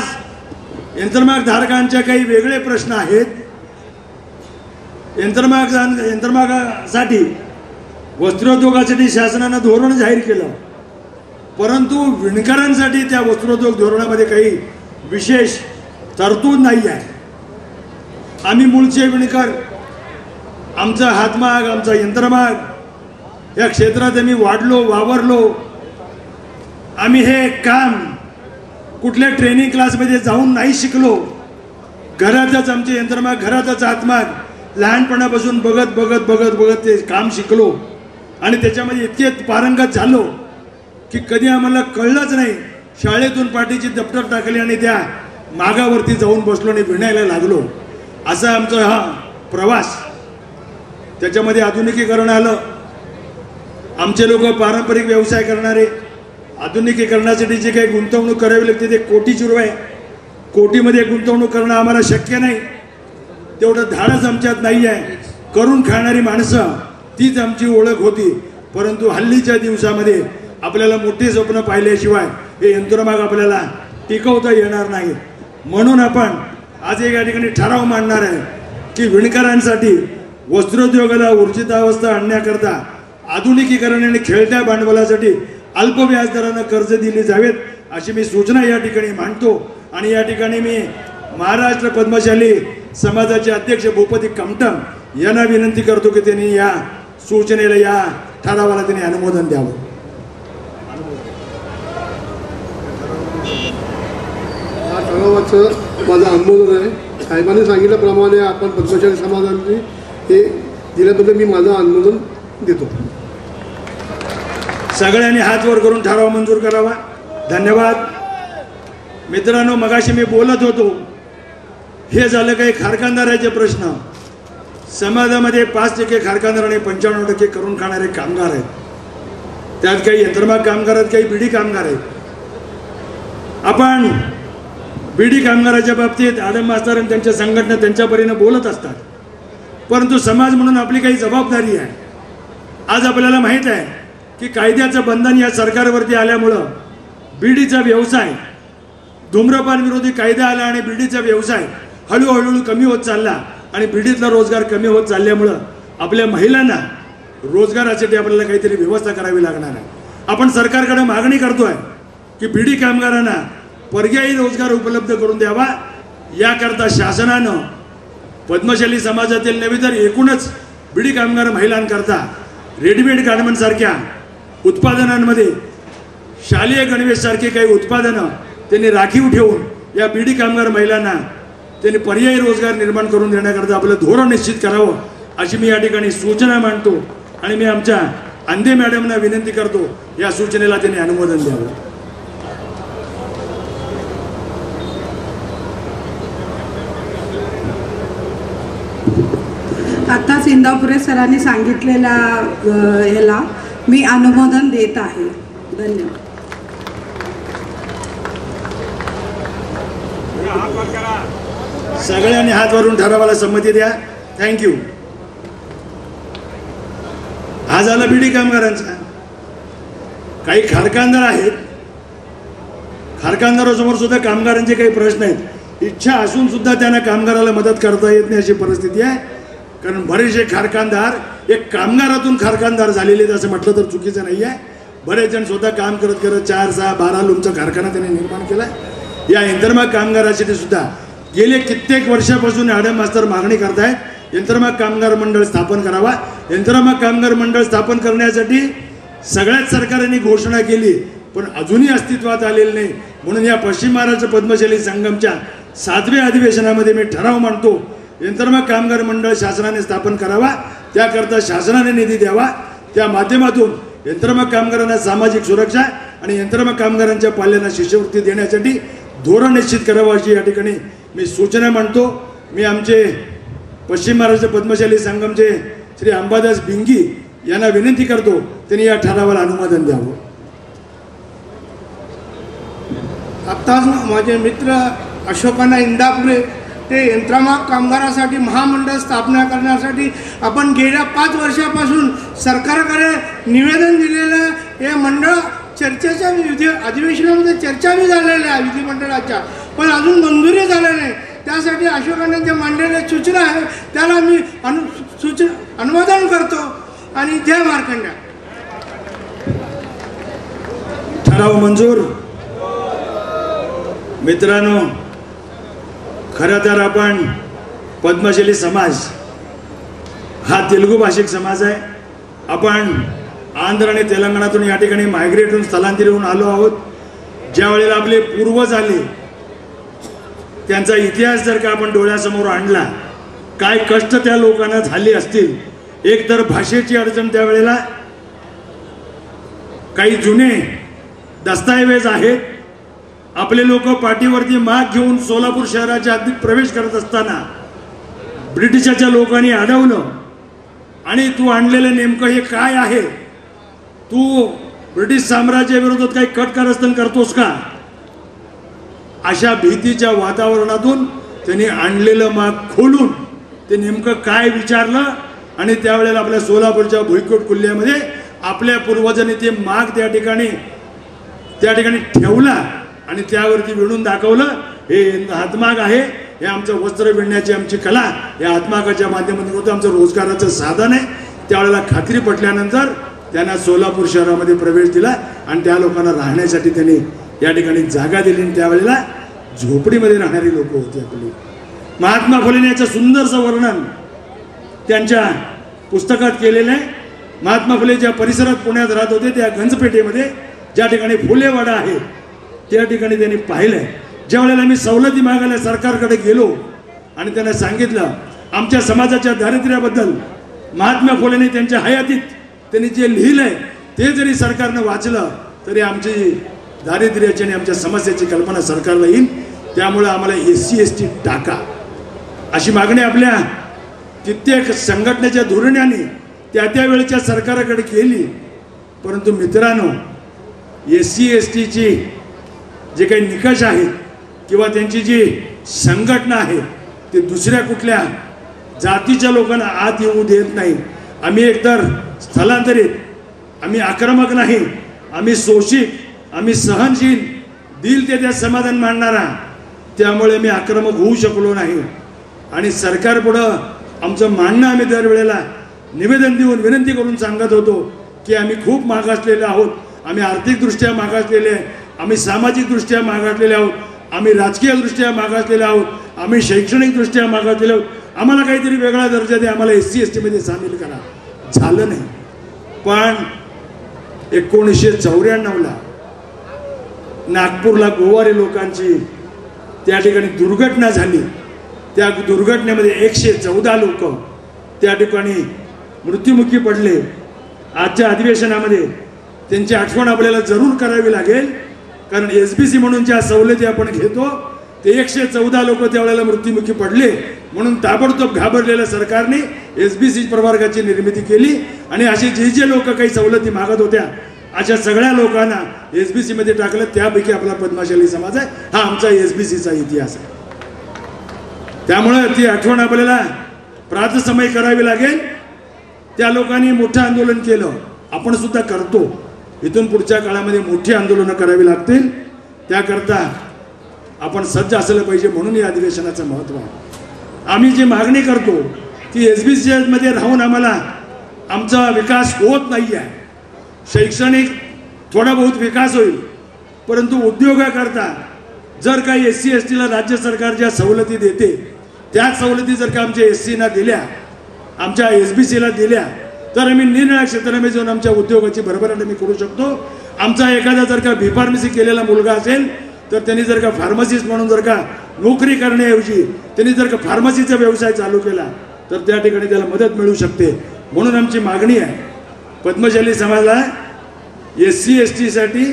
यंत्रमाग धारकांच्या काही वेगळे प्रश्न आहेत. यंत्रमागासाठी वस्त्रोद्योगासाठी शासनानं धोरण जाहीर केलं, परंतु विणकरांसाठी त्या वस्त्रोद्योग धोरणामध्ये काही विशेष तरतूद नाही आहे. आम्ही मूळचे विणकर, आमचा हातमाग, आमचा यंत्रमाग या क्षेत्रात आम्ही वाढलो, वावरलो. आम्ही हे काम कुठल्या ट्रेनिंग क्लासमध्ये जाऊन नाही शिकलो. घरातच आमचे यंत्रमाग, घरातच हातमाग लहानपणापासून बघत बघत बघत बघत ते काम शिकलो आणि त्याच्यामध्ये इतके पारंगत झालो की कधी आम्हाला कळलंच नाही. शाळेतून पाठीची दप्तर टाकली आणि त्या मागावरती जाऊन बसलो आणि विणायला लागलो. असा आमचा हा प्रवास. त्याच्यामध्ये आधुनिकीकरण आलं. आमचे लोक पारंपरिक व्यवसाय करणारे, आधुनिकीकरणासाठी जे काही गुंतवणूक करावी लागते ते कोटीची रुपये, कोटीमध्ये गुंतवणूक करणं आम्हाला शक्य नाही. तेवढं धाडस आमच्यात नाही आहे. करून खाणारी माणसं तीच आमची ओळख होती. परंतु हल्लीच्या दिवसामध्ये आपल्याला मोठी स्वप्न पाहिल्याशिवाय हे यंत्रमाग आपल्याला टिकवता येणार नाही. म्हणून आपण आज एक या ठिकाणी ठराव मांडणार आहे की विणकरांसाठी वस्त्रोद्योगाला ऊर्जितावस्था आणण्याकरता आधुनिकीकरण आणि खेळत्या भांडवलासाठी अल्प व्याजदरानं कर्ज दिली जावेत अशी मी सूचना या ठिकाणी मांडतो. आणि या ठिकाणी मी महाराष्ट्र पद्मशाली समाजाचे अध्यक्ष भूपती कमटम यांना विनंती करतो की त्यांनी या सूचनेला, या ठरावाला त्यांनी अनुमोदन द्यावं. या ठरावाचं माझं अनुमोदन आहे. साहेबांनी सांगितल्याप्रमाणे आपण पद्मशाली समाजाने हे दिल्याबद्दल मी माझं अनुमोदन देतो. सगळ्यांनी हात वर करून ठराव मंजूर करावा. धन्यवाद. मित्रांनो, मगाशी मी बोलत होतो, हे झालं काही कारखानदाराचे प्रश्न. समाजामध्ये 5% कारखानदार आणि 95% करून खाणारे कामगार आहेत. त्यात काही यंत्रमाग कामगार आहेत, काही बिडी कामगार आहेत. आपण बिडी कामगाराच्या बाबतीत आडम मास्तर आणि त्यांच्या संघटना त्यांच्या परीने बोलत असतात, परंतु समाज म्हणून आपली काही जबाबदारी आहे. आज आपल्याला माहीत आहे की कायद्याचं बंधन या सरकारवरती आल्यामुळं बिडीचा व्यवसाय, धूम्रपान विरोधी कायदा आला आणि बिडीचा व्यवसाय हळूहळू कमी होत चालला आणि बिडीतला रोजगार कमी होत चालल्यामुळं आपल्या महिलांना रोजगारासाठी आपल्याला काहीतरी व्यवस्था करावी लागणार आहे. आपण सरकारकडे मागणी करतोय की बिडी कामगारांना पर्यायी रोजगार उपलब्ध करून द्यावा याकरता शासनानं पद्मशाली समाजातील नव्हे तर एकूणच बिडी कामगार महिलांकरता रेडीमेड गारमेंटसारख्या उत्पादनांमध्ये शालेय गणवेशसारखे काही उत्पादनं त्यांनी राखीव ठेवून या बिडी कामगार महिलांना त्यांनी पर्यायी रोजगार निर्माण करून देण्याकरता आपलं धोरण निश्चित करावं अशी मी या ठिकाणी सूचना मांडतो आणि मी आमच्या अंधे मॅडमना विनंती करतो या सूचनेला त्यांनी अनुमोदन द्यावं. आताच इंदापुरे सरांनी सांगितलेल्या ह्याला मी अनुमोदन देत आहे. धन्यवाद. सगळ्यांनी हात वरून ठरावाला संमती द्या. थँक्यू. हा झाला बिडी कामगारांचा. काही खारकानदार आहेत, खारकानदारासमोर सुद्धा कामगारांचे काही प्रश्न आहेत. इच्छा असून सुद्धा त्यांना कामगाराला मदत करता येत नाही अशी परिस्थिती आहे. कारण बरेचसे खारकानदार एक कामगारातून खारकानदार झालेले आहेत असं म्हटलं तर चुकीचं नाही आहे. बरेच जण स्वतः काम करत करत 4, 6, 12 लूमचा कारखाना त्यांनी निर्माण केला. या यंत्रमाग कामगारासाठी सुद्धा गेले कित्येक वर्षापासून मॅडम मास्तर मागणी करतायत यंत्रमाग कामगार मंडळ स्थापन करावा. यंत्रमाग कामगार मंडळ स्थापन करण्यासाठी सगळ्याच सरकारने घोषणा केली पण अजूनही अस्तित्वात आलेलं नाही. म्हणून या पश्चिम महाराष्ट्र पद्मशाली संगमच्या 7व्या अधिवेशनामध्ये मी ठराव मांडतो यंत्रमाग कामगार मंडळ शासनाने स्थापन करावा. त्याकरता शासनाने निधी द्यावा. त्या माध्यमातून यंत्रमाग कामगारांना सामाजिक सुरक्षा आणि यंत्रमाग कामगारांच्या पाल्यांना शिष्यवृत्ती देण्यासाठी धोरण निश्चित करावं अशी या ठिकाणी मी सूचना मांडतो. मी आमचे पश्चिम महाराष्ट्र पद्मशाली संगमचे श्री अंबादास बिंगी यांना विनंती करतो त्यांनी या ठरावाला अनुमोदन द्यावं. आत्ताच माझे मित्र अशोकांना इंदापुरे ते यंत्रमाग कामगारासाठी महामंडळ स्थापना करण्यासाठी आपण गेल्या 5 वर्षापासून सरकारकडे निवेदन दिलेलं. हे मंडळ चर्चेच्या अधिवेशनामध्ये चर्चा बी झालेल्या आहे विधिमंडळाच्या, पण अजून मंजुरी झालं नाही. त्यासाठी अशोकांनी जे मांडलेल्या सूचना आहे त्याला मी अनुमोदन करतो आणि जय मार्कंड्या. ठराव मंजूर. मित्रांनो, खरं तर आपण पद्मशाली समाज हा तेलुगू भाषिक समाज आहे. आपण आंध्र आणि तेलंगणातून या ठिकाणी मायग्रेट होऊन स्थलांतरित होऊन आलो आहोत. ज्या वेळेला आपले पूर्वज आले त्यांचा इतिहास जर का आपण डोळ्यासमोर आणला, काय कष्ट त्या लोकांना झाले असतील. एक तर भाषेची अडचण, त्यावेळेला काही जुने दस्तऐवज आहेत. आपले लोक पाठीवरती माग घेऊन सोलापूर शहराच्या हद्दीत प्रवेश करत असताना ब्रिटिशाच्या लोकांनी अडवलं आणि तू आणलेलं नेमकं हे काय आहे, तू ब्रिटिश साम्राज्याविरोधात काही कटकारस्थान करतोस का, अशा भीतीच्या वातावरणातून त्यांनी आणलेलं माग खोलून ते नेमकं काय विचारलं आणि त्यावेळेला आपल्या सोलापूरच्या भुईकोट किल्ल्यामध्ये आपल्या पूर्वजांनी ते माग त्या ठिकाणी ठेवला आणि त्यावरती विणून दाखवलं. हे हातमाग आहे, हे आमचं वस्त्र विणण्याची आमची कला, या हातमागाच्या माध्यमातून होतं आमचं रोजगाराचं साधन आहे. त्यावेळेला खात्री पटल्यानंतर त्यांना सोलापूर शहरामध्ये प्रवेश दिला आणि त्या लोकांना राहण्यासाठी त्यांनी या ठिकाणी जागा दिली. त्यावेळेला झोपडीमध्ये राहणारी लोक होती आपली. महात्मा फुलेंनी याचं सुंदरसं वर्णन त्यांच्या पुस्तकात केलेलं आहे. महात्मा फुले ज्या परिसरात पुण्यात राहत होते त्या गंजपेठेमध्ये ज्या ठिकाणी फुलेवाडा आहे त्या ठिकाणी त्यांनी पाहिलंय. ज्या वेळेला मी सवलती मागायला सरकारकडे गेलो आणि त्यांना सांगितलं आमच्या समाजाच्या दारिद्र्याबद्दल महात्मा फुलेंनी त्यांच्या हयातीत त्यांनी जे लिहिलंय ते जरी सरकारनं वाचलं तरी आमची दारिद्र्याची आणि आमच्या समस्येची कल्पना सरकारला येईल. त्यामुळे आम्हाला SC ST टाका अशी मागणी आपल्या कित्येक संघटनेच्या धोरणाने त्या वेळेच्या सरकारकडे केली. परंतु मित्रांनो, SC STची जे काही निकष आहेत किंवा त्यांची जी संघटना आहे ते दुसऱ्या कुठल्या जातीच्या लोकांना आत येऊ देत नाही. आम्ही एकतर स्थलांतरित, आम्ही आक्रमक नाही, आम्ही शोषित, आम्ही सहनशील, दिल ते त्या समाधान मांडणारा. त्यामुळे मी आक्रमक होऊ शकलो नाही आणि सरकारपुढं आमचं मांडणं आम्ही दरवेळेला निवेदन देऊन विनंती करून सांगत होतो की आम्ही खूप मागासलेले आहोत, आम्ही आर्थिकदृष्ट्या मागासलेले, आम्ही सामाजिकदृष्ट्या मागासलेले आहोत, आम्ही राजकीयदृष्ट्या मागासलेले आहोत, आम्ही शैक्षणिकदृष्ट्या मागासलेले आहोत, आम्हाला काहीतरी वेगळा दर्जा द्या, आम्हाला SC ST मध्ये सामील करा. झालं नाही. पण 1994ला नागपूरला गोवारी लोकांची त्या ठिकाणी दुर्घटना झाली. त्या दुर्घटनेमध्ये 114 लोक त्या ठिकाणी मृत्युमुखी पडले. आजच्या अधिवेशनामध्ये त्यांची आठवण आपल्याला जरूर करावी लागेल, कारण SBC म्हणून ज्या सवलती आपण घेतो ते 114 लोक त्यावेळेला मृत्युमुखी पडले. म्हणून ताबडतोब घाबरलेल्या सरकारने SBC प्रवर्गाची निर्मिती केली आणि असे जे लोक काही सवलती मागत होत्या अशा सगळ्या लोकांना SBC मध्ये टाकलं. त्यापैकी आपला पद्मशाली समाज आहे. हा आमचा SBCचा इतिहास आहे. त्यामुळे ती आठवण आपल्याला प्रातसमय करावी लागेल. त्या लोकांनी मोठं आंदोलन केलं, आपण सुद्धा करतो. इथून पुढच्या काळामध्ये मोठी आंदोलनं करावी लागतील. त्याकरता आपण सज्ज असलं पाहिजे. म्हणून या अधिवेशनाचं महत्त्व आहे. आम्ही जी मागणी करतो ती SBC मध्ये राहून आम्हाला आमचा विकास होत नाही आहे. शैक्षणिक थोडा बहुत विकास होईल, परंतु उद्योगाकरता जर काही SC ST ला राज्य सरकार ज्या सवलती देते त्याच सवलती जर का आमच्या SC ना दिल्या, आमच्या SBC ला दिल्या, तर आम्ही निरनिराळ्या क्षेत्रामध्ये जाऊन आमच्या उद्योगाची भरभराट आम्ही करू शकतो. आमचा एखादा जर का B.Pharmacy केलेला मुलगा असेल तर त्यांनी जर का फार्मसिस्ट म्हणून जर का नोकरी करण्याऐवजी त्यांनी जर का फार्मसीचा व्यवसाय चालू केला तर त्या ठिकाणी त्याला मदत मिळू शकते. म्हणून आमची मागणी आहे, पद्मशाली समाजाला SC ST साठी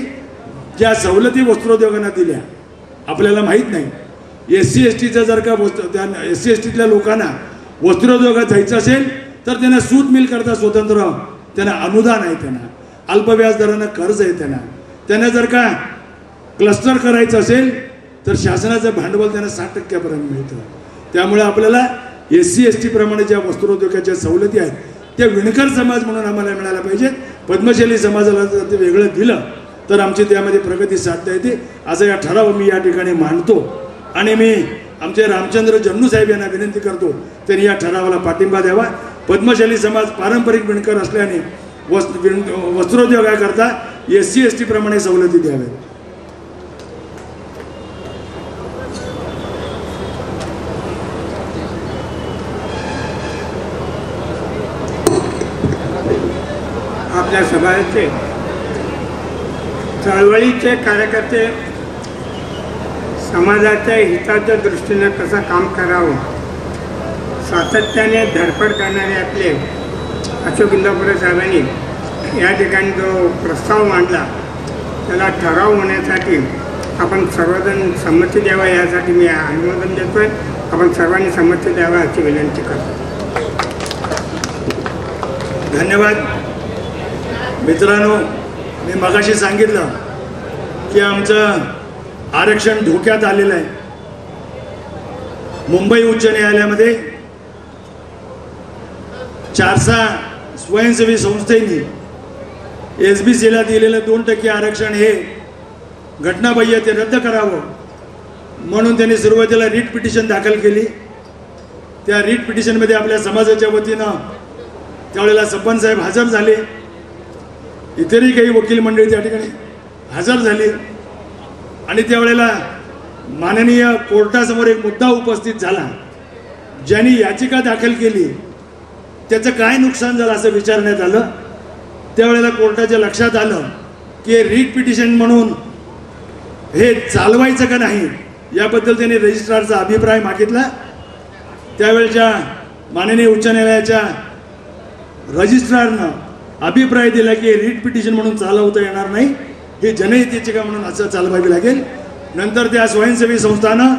ज्या सवलती वस्त्रोद्योगांना दिल्या आपल्याला माहीत नाही. SC STचा जर का SC STतल्या लोकांना वस्त्रोद्योगात जायचं असेल तर त्यांना सूत मिल करता स्वतंत्र त्यांना अनुदान आहे, त्यांना अल्पव्याज दरानं कर्ज आहे, त्यांना जर का क्लस्टर करायचं असेल तर शासनाचं भांडवल त्यांना 60% मिळतं. त्यामुळे आपल्याला SC ST प्रमाणे ज्या वस्त्रोद्योगाच्या सवलती आहेत त्या विणकर समाज म्हणून आम्हाला मिळायला पाहिजेत. पद्मशाली समाजाला जर ते वेगळं दिलं तर आमची त्यामध्ये प्रगती साधता येते. असा या ठराव मी या ठिकाणी मांडतो आणि मी आमचे रामचंद्र जन्नू साहेब यांना विनंती करतो त्यांनी या ठरावाला पाठिंबा द्यावा. पद्मशाली समाज पारंपरिक विणकर असल्याने वस्त्रोद्योगाकरता SC ST प्रमाणे सवलती द्याव्यात. आपल्या समाजाचे चळवळीचे कार्यकर्ते समाजाच्या हिताच्या दृष्टीने कसं काम करावं सातत्याने धडपड करणारे आपले अशोक इंदापुरे साहेबांनी या ठिकाणी जो प्रस्ताव मांडला त्याला ठराव होण्यासाठी आपण सर्वजण संमती द्यावा यासाठी मी अनुमोदन देतोय. आपण सर्वांनी संमती द्यावा अशी विनंती करतो. धन्यवाद. मित्रांनो, मी मगाशी सांगितलं की आमचं आरक्षण धोक्यात आलेलं आहे. मुंबई उच्च न्यायालयामध्ये 400 स्वयंसेवी संस्थेनी SBCला दिलेलं 2% आरक्षण हे घटनाबाह्य ते रद्द करावं म्हणून त्यांनी सुरुवातीला रीट पिटिशन दाखल केली. त्या रीट पिटिशनमध्ये आपल्या समाजाच्या वतीनं त्यावेळेला सब्बन साहेब हजर झाले, इतरही काही वकील मंडळी त्या ठिकाणी हजर झाली आणि त्यावेळेला माननीय कोर्टासमोर एक मुद्दा उपस्थित झाला. ज्यांनी याचिका दाखल केली त्याचं काय नुकसान झालं असं विचारण्यात आलं. त्यावेळेला कोर्टाच्या लक्षात आलं की रीट पिटिशन म्हणून हे चालवायचं का नाही याबद्दल त्यांनी रजिस्ट्रारचा अभिप्राय मागितला. त्यावेळेच्या माननीय उच्च न्यायालयाच्या रजिस्ट्रारनं अभिप्राय दिला की रीट पिटिशन म्हणून चालवता येणार नाही, हे जनहित याचिका म्हणून असं चालवावी लागेल. नंतर त्या स्वयंसेवी संस्थानं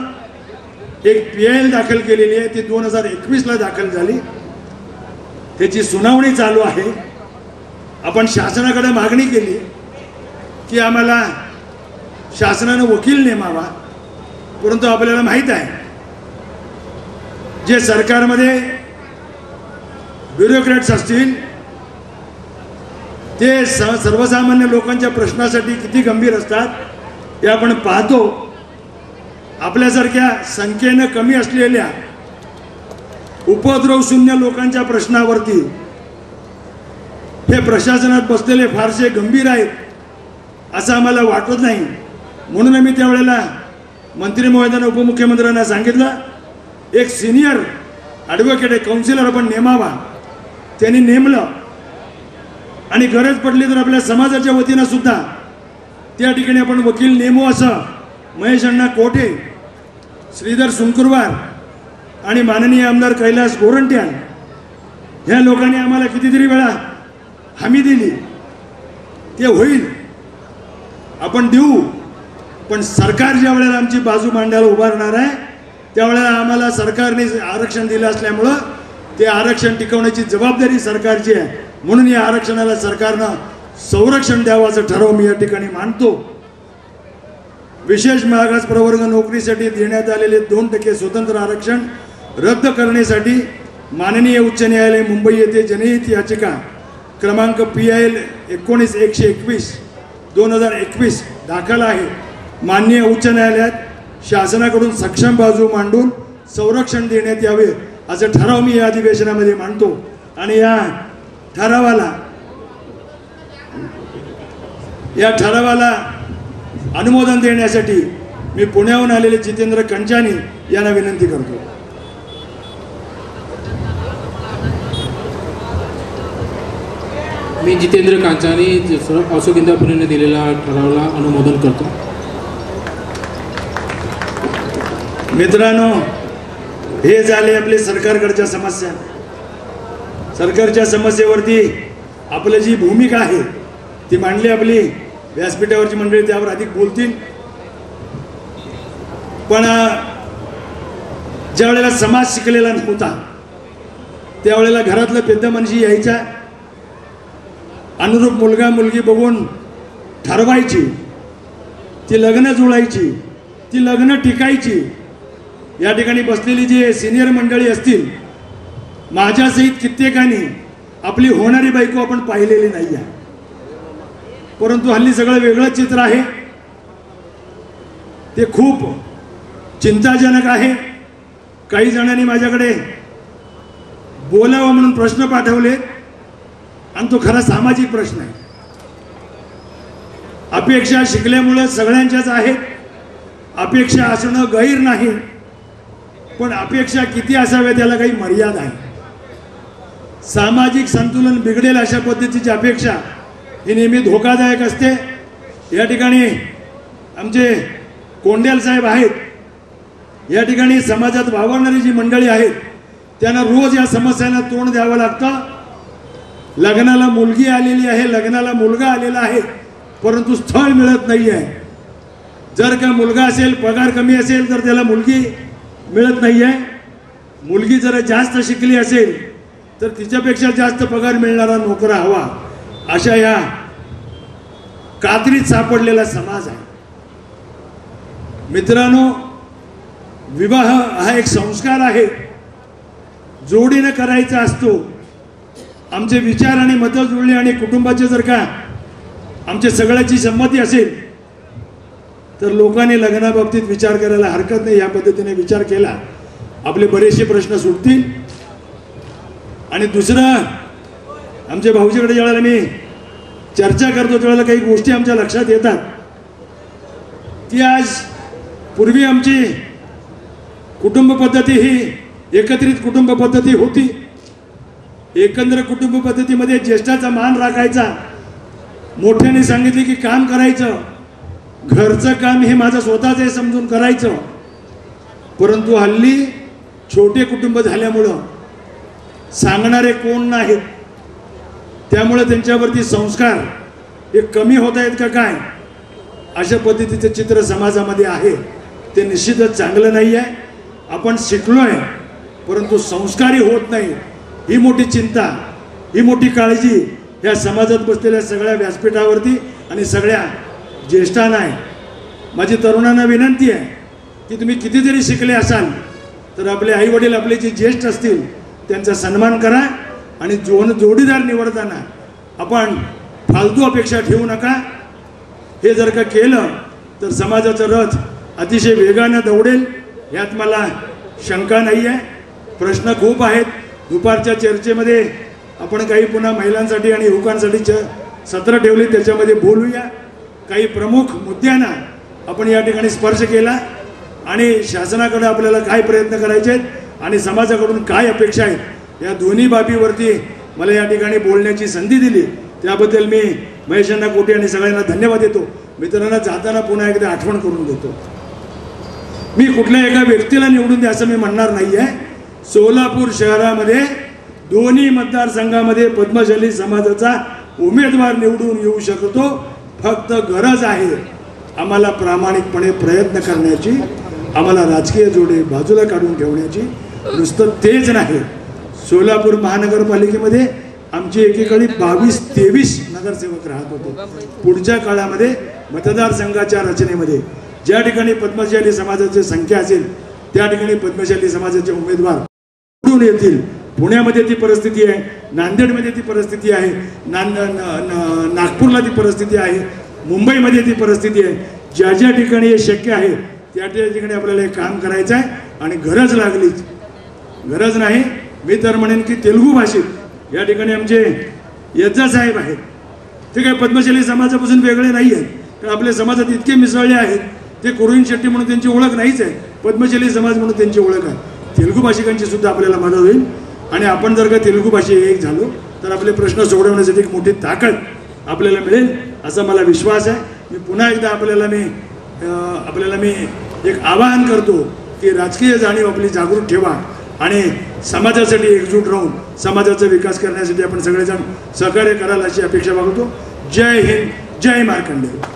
एक PIL दाखल केलेली आहे, ती 2021ला दाखल झाली. त्याची सुनावणी चालू आहे. आपण शासनाकडे मागणी केली की आम्हाला शासनानं वकील नेमावा, परंतु आपल्याला माहीत आहे जे सरकारमध्ये ब्युरोक्रॅट्स असतील ते सर्वसामान्य लोकांच्या प्रश्नासाठी किती गंभीर असतात हे आपण पाहतो. आपल्यासारख्या संख्येनं कमी असलेल्या उपद्रवशून्य लोकांच्या प्रश्नावरती हे प्रशासनात बसलेले फारसे गंभीर आहेत असं आम्हाला वाटत नाही. म्हणून मी त्यावेळेला मंत्री महोदयांना उपमुख्यमंत्र्यांना सांगितलं एक सिनियर ॲडव्होकेट काउन्सिलर आपण नेमावा. त्यांनी नेमलं आणि गरज पडली तर आपल्या समाजाच्या वतीनं सुद्धा त्या ठिकाणी आपण वकील नेमू असं महेश अण्णा कोठे, श्रीधर सुंकुरवार आणि माननीय आमदार कैलास गोरंट्याल ह्या लोकांनी आम्हाला कितीतरी वेळा हमी दिली. ते होईल, आपण देऊ, पण सरकार ज्या वेळेला आमची बाजू मांडायला उभारणार आहे त्यावेळेला आम्हाला सरकारने आरक्षण दिलं असल्यामुळं ते आरक्षण टिकवण्याची जबाबदारी सरकारची आहे. म्हणून या आरक्षणाला सरकारनं संरक्षण द्यावं असं ठराव मी या ठिकाणी मांडतो. विशेष मागास प्रवर्ग नोकरीसाठी देण्यात आलेले 2% स्वतंत्र आरक्षण रद्द करण्यासाठी माननीय उच्च न्यायालय मुंबई येथे जनहित याचिका क्रमांक PIL 19-121/2021 दाखल आहे. माननीय उच्च न्यायालयात शासनाकडून सक्षम बाजू मांडून संरक्षण देण्यात यावे असं ठराव मी या अधिवेशनामध्ये मांडतो. आणि या ठरावाला अनुमोदन देण्यासाठी मी पुण्याहून आलेले जितेंद्र कंचानी यांना विनंती करतो. मी जितेंद्र कांचानी अशोक इंदापुरेने दिलेल्या ठरावाला अनुमोदन करतो. मित्रांनो, हे झाले आपले सरकारकडच्या समस्या. सरकारच्या समस्येवरती आपलं जी भूमिका आहे ती मांडली. आपली व्यासपीठावरची मंडळी त्यावर अधिक बोलतील. पण ज्या वेळेला समाज शिकलेला नव्हता त्यावेळेला घरातलं पेद्द मनुष्य यायच्या, अनुरूप मुलगा मुलगी बघून ठरवायची, ती लग्न जुळायची, ती लग्न टिकायची. या ठिकाणी बसलेली जी सिनियर मंडळी असतील, माझ्यासहित कित्येकानी आपली होणारी बायको आपण पाहिलेली नाही आहे. परंतु हल्ली सगळं वेगळं चित्र आहे. ते खूप चिंताजनक आहे. काही जणांनी माझ्याकडे बोलावं म्हणून प्रश्न पाठवले आणि तो खरा सामाजिक प्रश्न आहे. अपेक्षा शिकल्यामुळे सगळ्यांच्याच आहेत. अपेक्षा असणं गैर नाही, पण अपेक्षा किती असाव्या त्याला काही मर्यादा आहे. सामाजिक संतुलन बिघडेल अशा पद्धतीची अपेक्षा ही नेहमी धोकादायक असते. या ठिकाणी आमचे कोंडेल साहेब आहेत. या ठिकाणी समाजात वावरणारी जी मंडळी आहेत त्यांना रोज या समस्यांना तोंड द्यावं लागतं. लग्नाला मुलगी आलेली आहे, लग्नाला मुलगा आलेला आहे, परंतु स्थळ मिळत नाही आहे. जर का मुलगा असेल, पगार कमी असेल तर त्याला मुलगी मिळत नाही आहे. मुलगी जर जास्त शिकली असेल तर तिच्यापेक्षा जास्त पगार मिळणारा नोकरा हवा. अशा या कात्रीत सापडलेला समाज आहे. मित्रांनो, विवाह हा एक संस्कार आहे, जोडीनं करायचा असतो. आमचे विचार आणि मतं जुळले आणि कुटुंबाचे जर का आमच्या सगळ्याची संमती असेल तर लोकांनी लग्नाबाबतीत विचार करायला हरकत नाही. या पद्धतीने विचार केला आपले बरेचसे प्रश्न सुटतील. आणि दुसरं, आमच्या भाऊजीकडे ज्यावेळेला मी चर्चा करतो त्यावेळेला काही गोष्टी आमच्या लक्षात येतात. ती आज पूर्वी आमची कुटुंब पद्धती ही एकत्रित कुटुंब पद्धती होती. एकंदर कुटुंब पद्धतीमध्ये ज्येष्ठाचा मान राखायचा, मोठ्याने सांगितले की काम करायचं, घरचं काम हे माझं स्वतःच आहे समजून करायचं. परंतु हल्ली छोटे कुटुंब झाल्यामुळं सांगणारे कोण नाहीत, त्यामुळे त्यांच्यावरती संस्कार हे कमी होत आहेत का काय, अशा पद्धतीचं चित्र समाजामध्ये आहे. ते निश्चितच चांगलं नाही आहे. आपण शिकलोय परंतु संस्कारी होत नाही, ही मोठी चिंता, ही मोठी काळजी या समाजात बसलेल्या सगळ्या व्यासपीठावरती आणि सगळ्या ज्येष्ठांना आहे. माझी तरुणांना विनंती आहे की तुम्ही किती जरी शिकले असाल तर आपले आईवडील, आपले जे ज्येष्ठ असतील त्यांचा सन्मान करा. आणि जोडीदार निवडताना आपण फालतू अपेक्षा ठेवू नका. हे जर का केलं तर समाजाचा रथ अतिशय वेगानं दौडेल, यात मला शंका नाही आहे. प्रश्न खूप आहेत. दुपारच्या चर्चेमध्ये आपण काही पुन्हा महिलांसाठी आणि युवकांसाठी सत्र ठेवले, त्याच्यामध्ये बोलूया. काही प्रमुख मुद्द्यांना आपण या ठिकाणी स्पर्श केला आणि शासनाकडे आपल्याला काय प्रयत्न करायचे आहेत आणि समाजाकडून काय अपेक्षा आहेत या दोन्ही बाबीवरती मला या ठिकाणी बोलण्याची संधी दिली त्याबद्दल मी महेशांना कोटे आणि सगळ्यांना धन्यवाद देतो. मित्रांना जाताना पुन्हा एकदा आठवण करून देतो, मी कुठल्या एका व्यक्तीला निवडून द्या असं मी म्हणणार नाही आहे. सोलापूर शहरामध्ये दोन्ही मतदारसंघामध्ये पद्मशाली समाजाचा उमेदवार निवडून येऊ शकतो. फक्त गरज आहे आम्हाला प्रामाणिकपणे प्रयत्न करण्याची, आम्हाला राजकीय जोडे बाजूला काढून ठेवण्याची. नुसतं तेच नाही, सोलापूर महानगरपालिकेमध्ये आमची एकेकाळी 22-23 नगरसेवक राहत होते. पुढच्या काळामध्ये मतदारसंघाच्या रचनेमध्ये ज्या ठिकाणी पद्मशाली समाजाची संख्या असेल त्या ठिकाणी पद्मशाली समाजाचे उमेदवार निवडून येतील. पुण्यामध्ये ती परिस्थिती आहे, नांदेडमध्ये ती परिस्थिती आहे, नागपूरला ती परिस्थिती आहे, मुंबईमध्ये ती परिस्थिती आहे. ज्या ज्या ठिकाणी हे शक्य आहे त्या त्या ठिकाणी आपल्याला हे काम करायचं आहे. आणि गरज लागलीच, गरज नाही मी तर म्हणेन की तेलुगू भाषिक या ठिकाणी आमचे यज्जा साहेब आहेत, ते काही पद्मशाली समाजापासून वेगळे नाही आहेत, कारण आपल्या समाजात इतके मिसळले आहेत. ते कुरुईन शेट्टी म्हणून त्यांची ओळख नाहीच आहे, पद्मशाली समाज म्हणून त्यांची ओळख आहे. तेलुगू भाषिकांची सुद्धा आपल्याला मदत होईल आणि आपण जर का तेलुगू भाषी एक झालो तर आपले प्रश्न सोडवण्यासाठी एक मोठी ताकद आपल्याला मिळेल असा मला विश्वास आहे. मी पुन्हा एकदा आपल्याला मी एक आवाहन करतो की राजकीय जाणीव आपली जागृत ठेवा आणि समाजासाठी एकजूट राहून समाजाचा विकास करण्यासाठी आपण सगळेजण सहकार्य कराल अशी अपेक्षा बाळगतो. जय हिंद, जय मार्कंडेय.